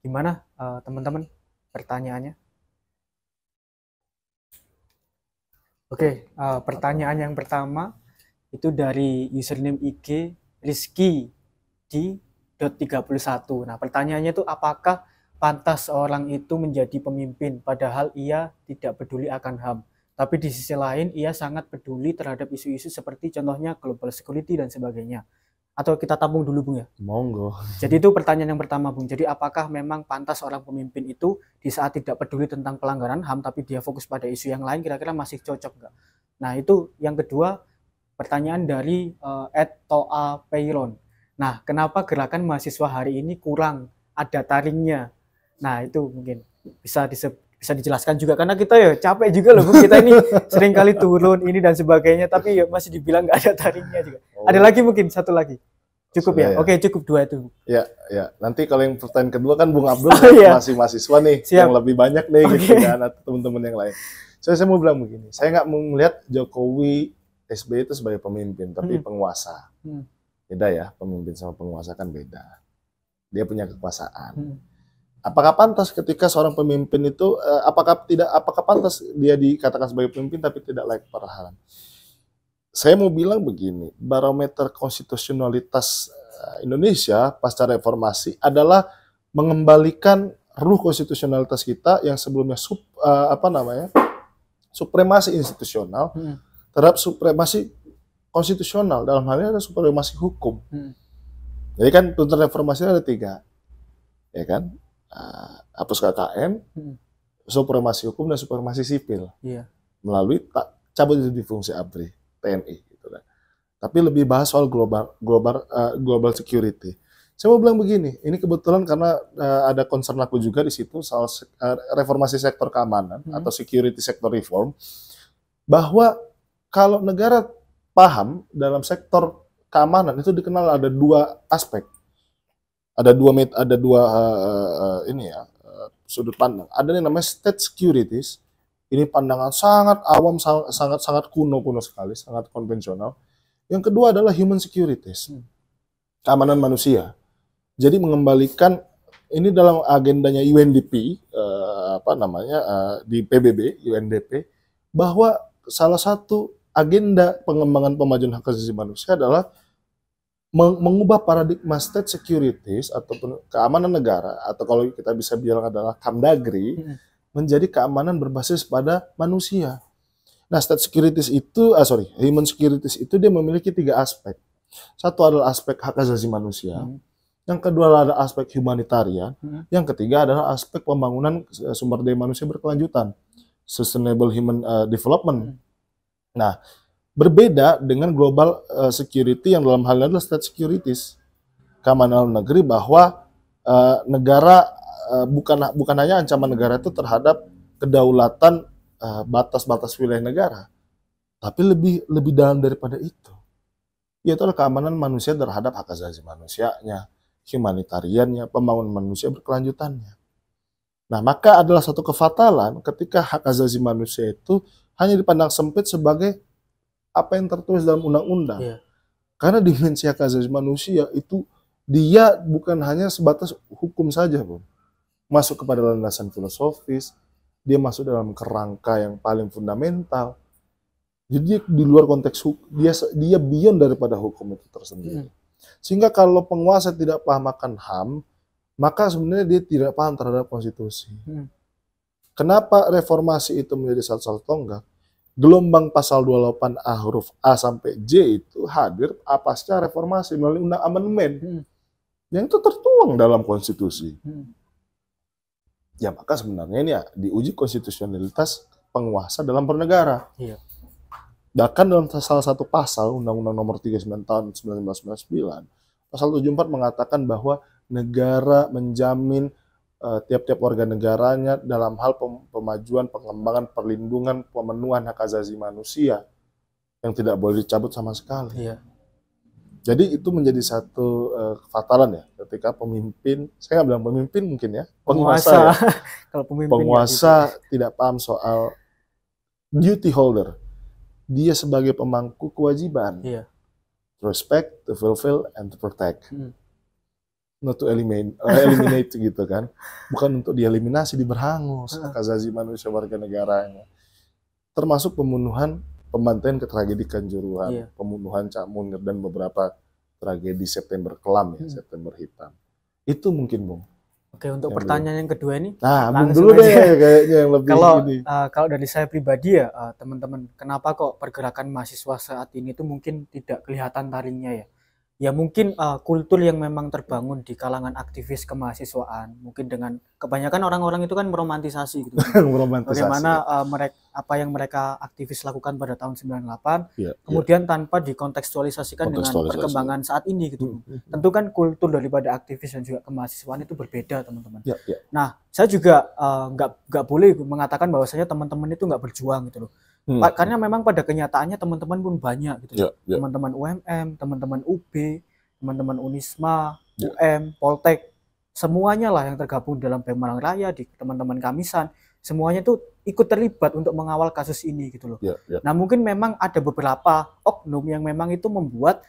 A: Gimana teman-teman pertanyaannya? Oke, pertanyaan yang pertama itu dari username IG Rizky di .31. Nah, pertanyaannya itu apakah pantas seorang itu menjadi pemimpin padahal ia tidak peduli akan HAM, tapi di sisi lain ia sangat peduli terhadap isu-isu seperti contohnya global security dan sebagainya. Atau kita tampung dulu, Bung ya?
B: Monggo.
A: Jadi itu pertanyaan yang pertama, Bung. Jadi apakah memang pantas seorang pemimpin itu di saat tidak peduli tentang pelanggaran HAM tapi dia fokus pada isu yang lain, kira-kira masih cocok nggak? Nah, itu yang kedua, pertanyaan dari @toa Peyron. Nah, kenapa gerakan mahasiswa hari ini kurang ada taringnya? Nah, itu mungkin bisa dijelaskan juga, karena kita ya capek juga loh, Bung. Kita ini sering kali turun ini dan sebagainya, tapi ya masih dibilang nggak ada taringnya juga. Ada lagi mungkin satu lagi. Cukup ya? Oke, cukup 2 itu.
B: Ya. Nanti kalau yang pertanyaan kedua kan Bung Abdul masih mahasiswa nih, yang lebih banyak nih gitu kan, atau teman-teman yang lain. Saya mau bilang begini, saya nggak mau melihat Jokowi SBY itu sebagai pemimpin, tapi penguasa. Beda ya, pemimpin sama penguasa kan beda. Dia punya kekuasaan. Apakah pantas ketika seorang pemimpin itu, apakah pantas dia dikatakan sebagai pemimpin tapi tidak layak pertahanan? Saya mau bilang begini, barometer konstitusionalitas Indonesia pasca reformasi adalah mengembalikan ruh konstitusionalitas kita yang sebelumnya supremasi institusional terhadap supremasi konstitusional, dalam hal ini ada supremasi hukum. Jadi kan tuntutan reformasi ada 3, ya kan? Hapus KKN, supremasi hukum dan supremasi sipil, melalui cabut di fungsi ABRI, TNI, gitu kan. Tapi lebih bahas soal global security. Saya mau bilang begini, ini kebetulan karena ada concern aku juga di situ soal reformasi sektor keamanan atau security sector reform, bahwa kalau negara paham dalam sektor keamanan itu dikenal ada dua aspek, ada dua sudut pandang. Ada yang namanya state securities. Ini pandangan sangat awam, sangat kuno sekali, sangat konvensional. Yang kedua adalah human securities, keamanan manusia. Jadi mengembalikan ini dalam agendanya UNDP, di PBB, UNDP, bahwa salah satu agenda pengembangan pemajuan hak asasi manusia adalah mengubah paradigma state securities atau keamanan negara, atau kalau kita bisa bilang adalah Kamdagri, menjadi keamanan berbasis pada manusia. Nah, human securities itu dia memiliki 3 aspek. Satu adalah aspek hak asasi manusia, yang kedua adalah aspek humanitarian, yang ketiga adalah aspek pembangunan sumber daya manusia berkelanjutan, sustainable human development. Nah, berbeda dengan global security yang dalam hal ini adalah state securities, keamanan negeri, bahwa negara bukan hanya ancaman negara itu terhadap kedaulatan batas-batas wilayah negara, tapi lebih dalam daripada itu, yaitu adalah keamanan manusia terhadap hak asasi manusianya, humanitariannya, pembangunan manusia berkelanjutannya. Nah, maka adalah satu kefatalan ketika hak asasi manusia itu hanya dipandang sempit sebagai apa yang tertulis dalam undang-undang. Karena dimensi hak asasi manusia itu dia bukan hanya sebatas hukum saja, Bung. Masuk kepada landasan filosofis, dia masuk dalam kerangka yang paling fundamental. Jadi di luar konteks hukum, dia beyond daripada hukum itu tersendiri. Sehingga kalau penguasa tidak paham akan HAM, maka sebenarnya dia tidak paham terhadap konstitusi. Kenapa reformasi itu menjadi satu tonggak? Gelombang pasal 28A huruf A sampai J itu hadir pasca reformasi melalui undang amandemen yang itu tertuang dalam konstitusi. Ya, maka sebenarnya ini diuji konstitusionalitas penguasa dalam bernegara. Bahkan dalam salah satu pasal Undang-Undang Nomor 39 Tahun 1999, pasal 74 mengatakan bahwa negara menjamin tiap-tiap warga negaranya dalam hal pemajuan, pengembangan, perlindungan, pemenuhan hak asasi manusia yang tidak boleh dicabut sama sekali. Jadi itu menjadi satu kefatalan ya, ketika pemimpin, saya nggak bilang pemimpin mungkin ya, penguasa.
A: Kalau
B: penguasa tidak paham soal duty holder. Dia sebagai pemangku kewajiban. To respect, to fulfill, and to protect. Not to eliminate gitu kan. Bukan untuk dieliminasi, diberhangus hak asasi manusia warga negaranya. Termasuk pembunuhan, pembantaian ke tragedi Kanjuruhan, pembunuhan Cak Munir dan beberapa tragedi September Kelam ya, September Hitam. Itu mungkin, Bung.
A: Oke, untuk pertanyaan yang kedua ini.
B: Nah, Bung dulu deh kayaknya yang lebih
A: kalau dari saya pribadi ya, teman-teman, kenapa kok pergerakan mahasiswa saat ini itu mungkin tidak kelihatan taringnya ya? Ya mungkin kultur yang memang terbangun di kalangan aktivis kemahasiswaan, mungkin dengan kebanyakan orang-orang itu kan meromantisasi gitu. Bagaimana apa yang mereka aktivis lakukan pada tahun 98, kemudian tanpa dikontekstualisasikan dengan perkembangan saat ini gitu. Tentu kan kultur daripada aktivis dan juga kemahasiswaan itu berbeda, teman-teman. Nah, saya juga nggak boleh mengatakan bahwasanya teman-teman itu nggak berjuang gitu loh. Karena memang pada kenyataannya teman-teman pun banyak gitu. Teman-teman UMM, teman-teman UB, teman-teman Unisma, UM, Poltek, semuanya lah yang tergabung dalam BEM Malang Raya, di teman-teman Kamisan, semuanya tuh ikut terlibat untuk mengawal kasus ini gitu loh. Nah, mungkin memang ada beberapa oknum yang memang itu membuat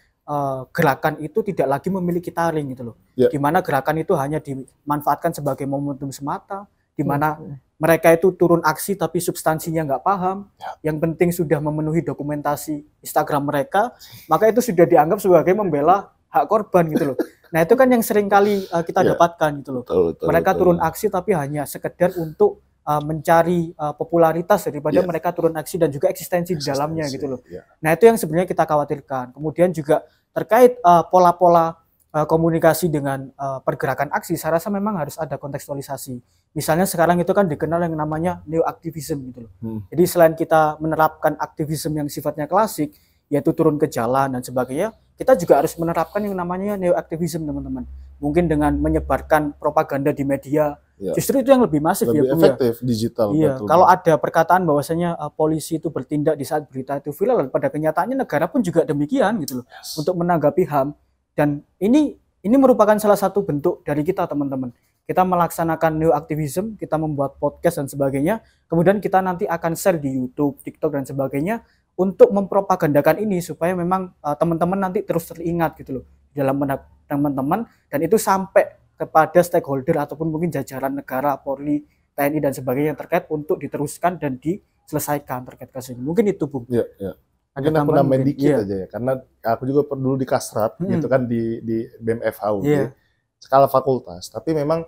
A: gerakan itu tidak lagi memiliki taring gitu loh. Di mana gerakan itu hanya dimanfaatkan sebagai momentum semata, di mana mereka itu turun aksi tapi substansinya nggak paham. Yang penting sudah memenuhi dokumentasi Instagram mereka, maka itu sudah dianggap sebagai membela hak korban gitu loh. Nah, itu kan yang sering kali kita dapatkan gitu loh. Mereka turun aksi tapi hanya sekedar untuk mencari popularitas daripada mereka turun aksi dan juga eksistensi di dalamnya gitu loh. Nah, itu yang sebenarnya kita khawatirkan. Kemudian juga terkait pola-pola komunikasi dengan pergerakan aksi, saya rasa memang harus ada kontekstualisasi. Misalnya sekarang itu kan dikenal yang namanya neo-aktivism gitu loh. Jadi selain kita menerapkan aktivisme yang sifatnya klasik, yaitu turun ke jalan dan sebagainya, kita juga harus menerapkan yang namanya neo-aktivism, teman-teman. mungkin dengan menyebarkan propaganda di media.
B: Ya.
A: Justru itu yang lebih masif
B: lebih
A: ya, Bung,
B: efektif digital.
A: Iya,
B: betul,
A: kalau ada perkataan bahwasanya polisi itu bertindak di saat berita itu viral, pada kenyataannya negara pun juga demikian gitu loh, untuk menanggapi HAM. Dan ini merupakan salah satu bentuk dari kita, teman-teman. Kita melaksanakan neo activism, kita membuat podcast dan sebagainya, kemudian kita nanti akan share di YouTube, TikTok dan sebagainya untuk mempropagandakan ini supaya memang teman-teman nanti terus teringat gitu loh dalam benak teman-teman, dan itu sampai kepada stakeholder ataupun mungkin jajaran negara, Polri, TNI dan sebagainya yang terkait untuk diteruskan dan diselesaikan terkait kasus ini. Mungkin itu, Bung.
B: Iya, iya. Mungkin aku nambahin dikit aja ya, karena aku juga dulu di Kasrat, gitu kan di BMFHUD, skala fakultas. Tapi memang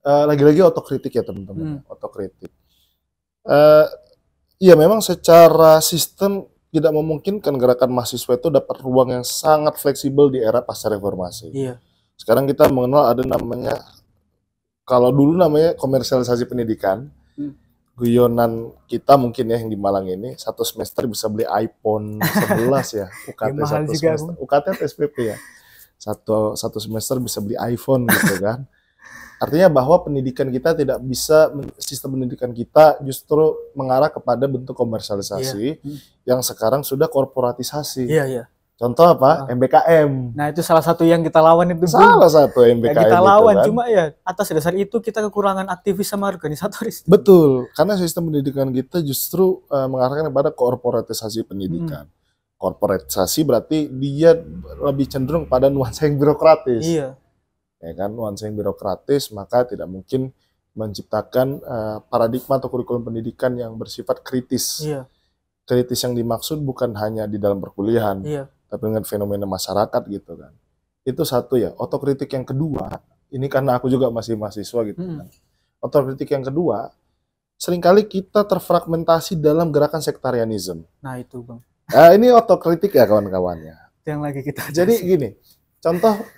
B: lagi-lagi otokritik ya teman-teman, otokritik. Iya memang secara sistem tidak memungkinkan gerakan mahasiswa itu dapat ruang yang sangat fleksibel di era pasca reformasi.
A: Iya.
B: Sekarang kita mengenal ada namanya, kalau dulu namanya komersialisasi pendidikan, guyonan kita mungkin ya yang di Malang ini, satu semester bisa beli iPhone 11 ya, UKT ya, satu semester, UKT atau SPP ya, satu semester bisa beli iPhone gitu kan. Artinya bahwa pendidikan kita tidak bisa, sistem pendidikan kita justru mengarah kepada bentuk komersialisasi yang sekarang sudah korporatisasi.
A: Iya, iya.
B: Contoh apa? MBKM.
A: Nah itu salah satu yang kita lawan itu.
B: Salah satu MBKM
A: yang kita lawan,
B: kan?
A: Cuma ya atas dasar itu kita kekurangan aktivis sama organisatoris.
B: Betul, karena sistem pendidikan kita justru mengarahkan kepada korporatisasi pendidikan. Korporatisasi berarti dia lebih cenderung pada nuansa yang birokratis.
A: Iya.
B: Ya kan, nuansa yang birokratis, maka tidak mungkin menciptakan paradigma atau kurikulum pendidikan yang bersifat kritis.
A: Iya.
B: Kritis yang dimaksud bukan hanya di dalam perkuliahan.
A: Iya.
B: Tapi dengan fenomena masyarakat gitu kan. Itu satu ya. Otokritik yang kedua, ini karena aku juga masih mahasiswa gitu kan. Otokritik yang kedua, seringkali kita terfragmentasi dalam gerakan sektarianisme.
A: Nah itu Bang.
B: Nah ini otokritik ya kawan-kawannya.
A: Yang lagi kita
B: jadi gini,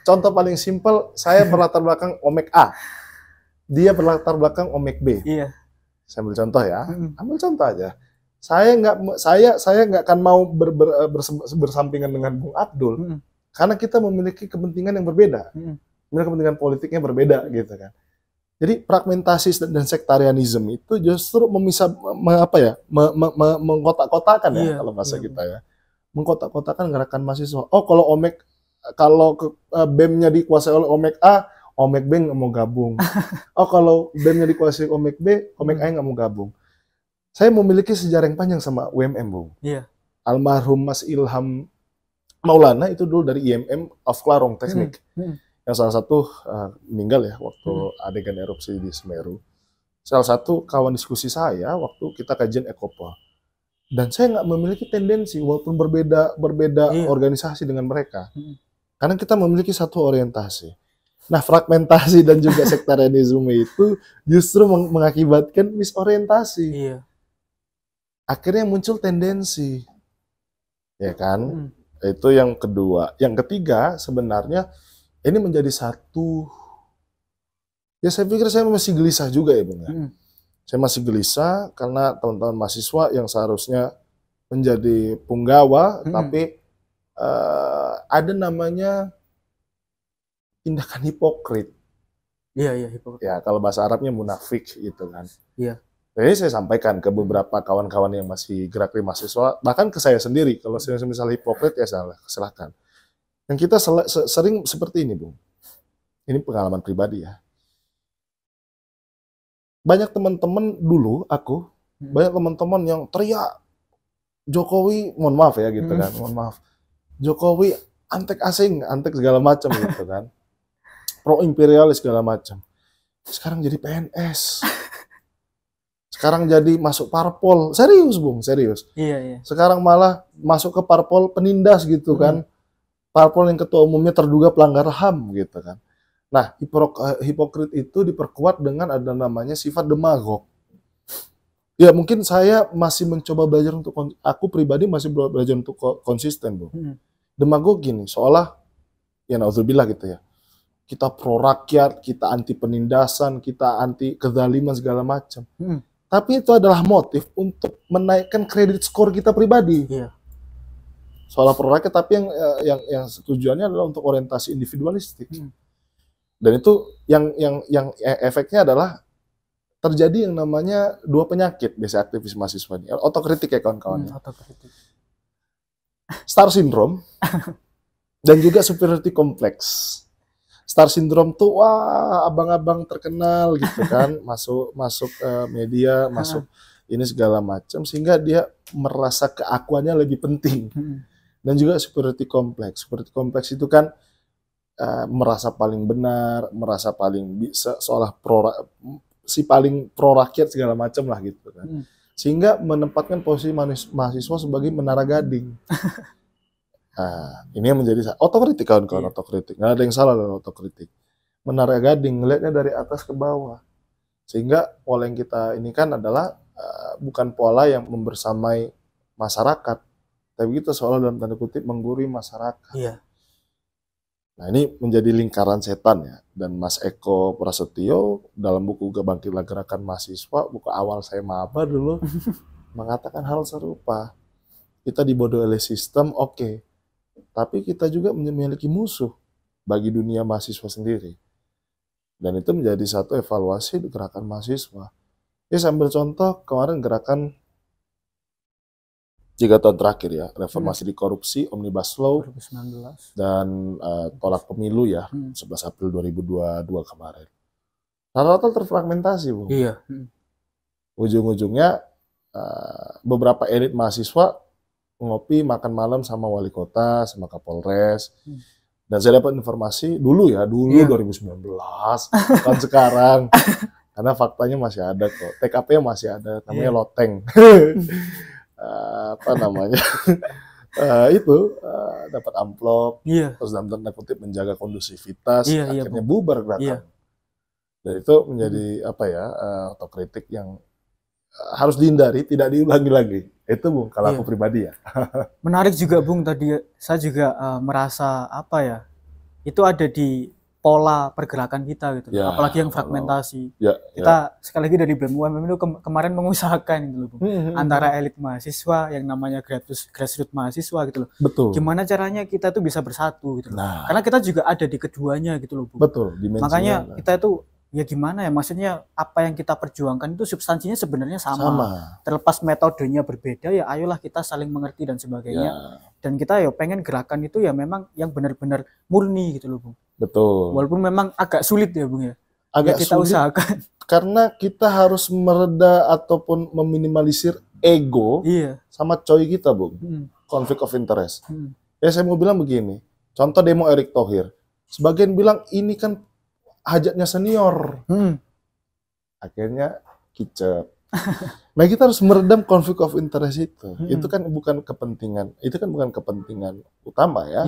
B: contoh paling simpel, saya berlatar belakang Omek A. Dia berlatar belakang Omek B.
A: Iya.
B: Saya ambil contoh ya. Ambil contoh aja. Saya nggak akan mau bersampingan dengan Bung Abdul karena kita memiliki kepentingan yang berbeda, memiliki kepentingan politiknya berbeda gitu kan. Jadi fragmentasi dan sektarianisme itu justru memisah, mengkotak-kotakan ya kalau bahasa kita ya, mengkotak-kotakan gerakan mahasiswa. Oh kalau BEM-nya dikuasai oleh Omek A, Omek B nggak mau gabung. Oh kalau BEM-nya dikuasai Omek B, Omek A nggak mau gabung. Saya memiliki sejarah yang panjang sama UMM, Bung.
A: Iya.
B: Almarhum Mas Ilham Maulana itu dulu dari IMM of Klarong Teknik. Yang salah satu meninggal ya waktu adegan erupsi di Semeru. Salah satu kawan diskusi saya waktu kita kajian Ekopa. Dan saya nggak memiliki tendensi walaupun berbeda organisasi dengan mereka. Karena kita memiliki satu orientasi. Nah, fragmentasi dan juga sektarianisme itu justru mengakibatkan misorientasi. Iya. Akhirnya muncul tendensi, ya kan? Itu yang kedua. Yang ketiga, sebenarnya ini menjadi satu, ya saya pikir saya masih gelisah juga ya Bung ya. Saya masih gelisah karena teman-teman mahasiswa yang seharusnya menjadi punggawa, tapi ada namanya tindakan hipokrit.
A: Iya, hipokrit. Ya,
B: kalau bahasa Arabnya munafik gitu kan.
A: Iya.
B: Jadi saya sampaikan ke beberapa kawan-kawan yang masih gerak di mahasiswa, bahkan ke saya sendiri, kalau saya misalnya hipokrit ya silahkan. Dan kita sering seperti ini, Bung. Ini pengalaman pribadi ya. Banyak teman-teman dulu, banyak teman-teman yang teriak, Jokowi, mohon maaf ya gitu kan, mohon maaf. Jokowi antek asing, antek segala macam gitu kan. Pro-imperialis segala macam. Sekarang jadi PNS. Sekarang jadi masuk parpol, serius Bung, serius.
A: Iya.
B: Sekarang malah masuk ke parpol penindas gitu kan. Parpol yang ketua umumnya terduga pelanggar HAM gitu kan. Nah, hipokrit itu diperkuat dengan ada namanya sifat demagog. Ya mungkin saya masih mencoba belajar untuk, aku pribadi masih belajar untuk konsisten Bung. Demagog gini, seolah, ya naudzubillah gitu ya. Kita pro rakyat, kita anti penindasan, kita anti kezaliman segala macam. Tapi itu adalah motif untuk menaikkan kredit skor kita pribadi.
A: Iya.
B: Soal pro rakyat, tapi yang tujuannya adalah untuk orientasi individualistik. Dan itu yang efeknya adalah terjadi yang namanya dua penyakit biasa aktivis mahasiswa ini. Otokritik ya kawan-kawan.
A: Otokritik.
B: Star syndrome dan juga superiority complex. Star syndrome tuh wah abang-abang terkenal gitu kan, masuk media, masuk ini segala macam sehingga dia merasa keakuannya lebih penting. Dan juga superiority complex. Superiority complex itu kan merasa paling benar, merasa paling bisa, seolah paling pro rakyat segala macam lah gitu kan. Sehingga menempatkan posisi mahasiswa sebagai menara gading. Nah, ini yang menjadi otokritik kawan-kawan, otokritik. Nggak ada yang salah dengan otokritik. Menara gading, ngelihatnya dari atas ke bawah. Sehingga pola yang kita ini kan adalah bukan pola yang membersamai masyarakat, tapi kita seolah dalam tanda kutip menggurui masyarakat.
A: Iya.
B: Nah, ini menjadi lingkaran setan ya. Dan Mas Eko Prasetyo dalam buku Bangkitlah Gerakan Mahasiswa, buku awal saya maba dulu, mengatakan hal serupa. Kita dibodohi oleh sistem, oke. Tapi kita juga memiliki musuh bagi dunia mahasiswa sendiri. Dan itu menjadi satu evaluasi gerakan mahasiswa. Ya, sambil contoh, kemarin gerakan 3 tahun terakhir ya, reformasi di korupsi, Omnibus Law,
A: 2019.
B: Dan tolak pemilu ya, 11 April 2022 kemarin. Rata-rata terfragmentasi, Bu.
A: Iya.
B: Ujung-ujungnya beberapa elit mahasiswa ngopi, makan malam sama wali kota, sama Kapolres. Dan saya dapat informasi dulu 2019, bukan sekarang. Karena faktanya masih ada kok, TKP masih ada, namanya loteng. Apa namanya? Dapat amplop, terus dalam tanda kutip menjaga kondusivitas, akhirnya bubar gerakan. Dan itu menjadi otokritik yang harus dihindari, tidak diulangi lagi. Itu Bung, kalau aku pribadi ya.
A: Menarik juga Bung, tadi saya juga merasa itu ada di pola pergerakan kita gitu, apalagi yang fragmentasi. Kita sekali lagi dari BEM UMM itu kemarin mengusahakan gitu loh, Bung, antara elit mahasiswa yang namanya grassroots mahasiswa gitu loh.
B: Betul.
A: Gimana caranya kita tuh bisa bersatu gitu loh. Karena kita juga ada di keduanya gitu loh, Bung.
B: Betul.
A: Makanya kita itu ya gimana ya, maksudnya apa yang kita perjuangkan itu substansinya sebenarnya sama. Terlepas metodenya berbeda ya ayolah kita saling mengerti dan sebagainya. Dan kita ya pengen gerakan itu ya memang yang benar-benar murni gitu loh, Bung.
B: Betul.
A: Walaupun memang agak sulit ya, Bung ya.
B: Agak
A: kita
B: sulit
A: usahakan.
B: Karena kita harus mereda ataupun meminimalisir ego sama coy kita, Bung. Konflik of interest. Ya saya mau bilang begini. Contoh demo Erick Thohir. Sebagian bilang ini kan hajatnya senior. Akhirnya kicep. Nah, kita harus meredam konflik of interest itu. Itu kan bukan kepentingan. Itu kan bukan kepentingan utama ya.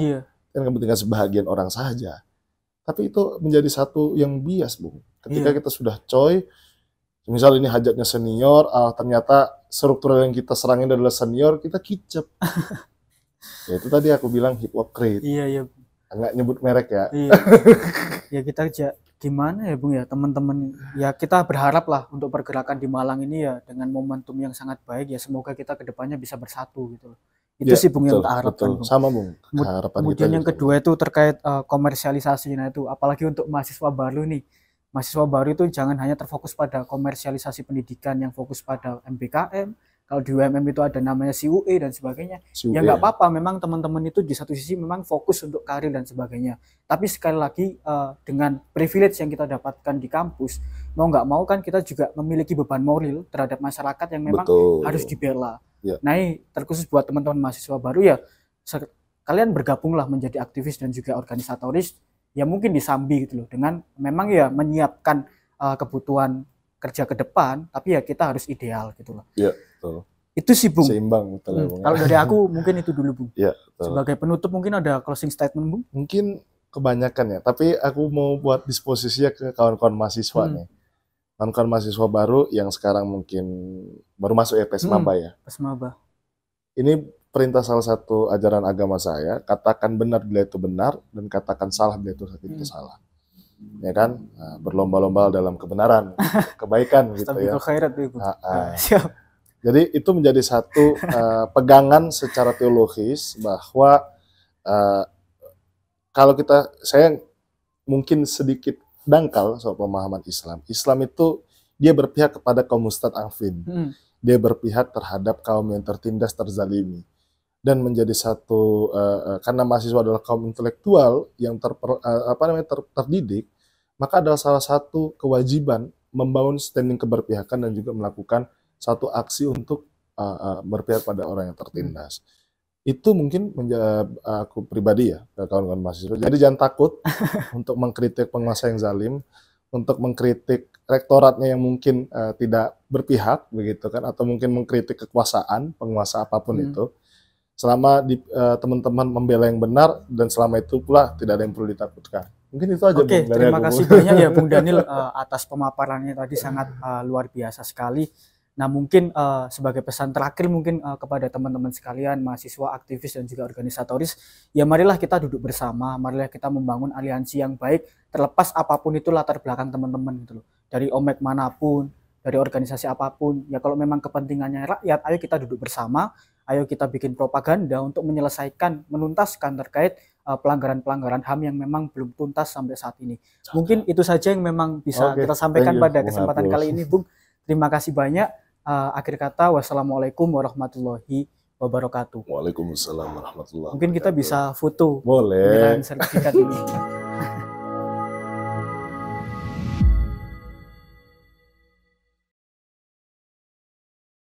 B: Kan kepentingan sebahagian orang saja. Tapi itu menjadi satu yang bias, Bung. Ketika kita sudah coy, misal ini hajatnya senior, ternyata struktural yang kita serangin adalah senior, kita kicep. Ya itu tadi aku bilang hipokrit.
A: Iya.
B: Nggak nyebut merek ya.
A: Ya kita gimana ya, Bung ya, teman-teman. Ya kita berharap lah untuk pergerakan di Malang ini ya dengan momentum yang sangat baik ya, semoga kita kedepannya bisa bersatu gitu. Itu sih Bung, yang tak harapkan, Bung.
B: Sama Bung.
A: Kemudian yang kedua itu terkait komersialisasi. Nah itu apalagi untuk mahasiswa baru nih. Mahasiswa baru itu jangan hanya terfokus pada komersialisasi pendidikan yang fokus pada MBKM. Kalau di UMM itu ada namanya CUE dan sebagainya. Ya nggak apa-apa, memang teman-teman itu di satu sisi memang fokus untuk karir dan sebagainya. Tapi sekali lagi dengan privilege yang kita dapatkan di kampus, mau nggak mau kan kita juga memiliki beban moral terhadap masyarakat yang memang harus dibela. Nah, terkhusus buat teman-teman mahasiswa baru ya, kalian bergabunglah menjadi aktivis dan juga organisatoris, ya mungkin disambi gitu loh, dengan memang ya menyiapkan kebutuhan kerja ke depan, tapi ya kita harus ideal gitu loh.
B: Iya, betul.
A: Itu sih Bung.
B: Seimbang betul ya, Bung.
A: Kalau dari aku mungkin itu dulu Bung.
B: Iya, betul.
A: Sebagai penutup mungkin ada closing statement Bung?
B: Mungkin kebanyakan ya, tapi aku mau buat disposisinya ke kawan-kawan mahasiswa nih. Kawan-kawan mahasiswa baru yang sekarang mungkin baru masuk ya PESMABA ya.
A: PESMABA.
B: Ini perintah salah satu ajaran agama saya, katakan benar bila itu benar dan katakan salah bila itu salah. Ya kan? Nah, berlomba-lomba dalam kebenaran, kebaikan gitu ya.
A: Khairat, Ibu.
B: Siap. Jadi itu menjadi satu pegangan secara teologis bahwa kalau saya mungkin sedikit dangkal soal pemahaman Islam. Islam itu dia berpihak kepada kaum Ustadz Afin. Dia berpihak terhadap kaum yang tertindas, terzalimi. Dan menjadi satu, karena mahasiswa adalah kaum intelektual yang terdidik, maka adalah salah satu kewajiban membangun standing keberpihakan dan juga melakukan satu aksi untuk berpihak pada orang yang tertindas. Itu mungkin aku pribadi ya, kawan-kawan mahasiswa. Jadi jangan takut untuk mengkritik penguasa yang zalim, untuk mengkritik rektoratnya yang mungkin tidak berpihak, begitu kan, atau mungkin mengkritik kekuasaan, penguasa apapun itu. Selama teman-teman membela yang benar, dan selama itu pula tidak ada yang perlu ditakutkan. Mungkin itu aja.
A: Oke, terima kasih banyak ya Bung Daniel atas pemaparannya tadi, sangat luar biasa sekali. Nah mungkin sebagai pesan terakhir mungkin kepada teman-teman sekalian, mahasiswa, aktivis dan juga organisatoris, ya marilah kita duduk bersama, marilah kita membangun aliansi yang baik, terlepas apapun itu latar belakang teman-teman gitu loh. Dari omek manapun, dari organisasi apapun, ya kalau memang kepentingannya rakyat, ayo kita duduk bersama, ayo kita bikin propaganda untuk menyelesaikan, menuntaskan terkait pelanggaran-pelanggaran HAM yang memang belum tuntas sampai saat ini. Mungkin itu saja yang memang bisa kita sampaikan pada kesempatan kali ini, Bung. Terima kasih banyak. Akhir kata, wassalamualaikum warahmatullahi wabarakatuh.
B: Waalaikumsalam warahmatullahi wabarakatuh.
A: Mungkin kita bisa foto.
B: Boleh.
A: Sertifikat ini.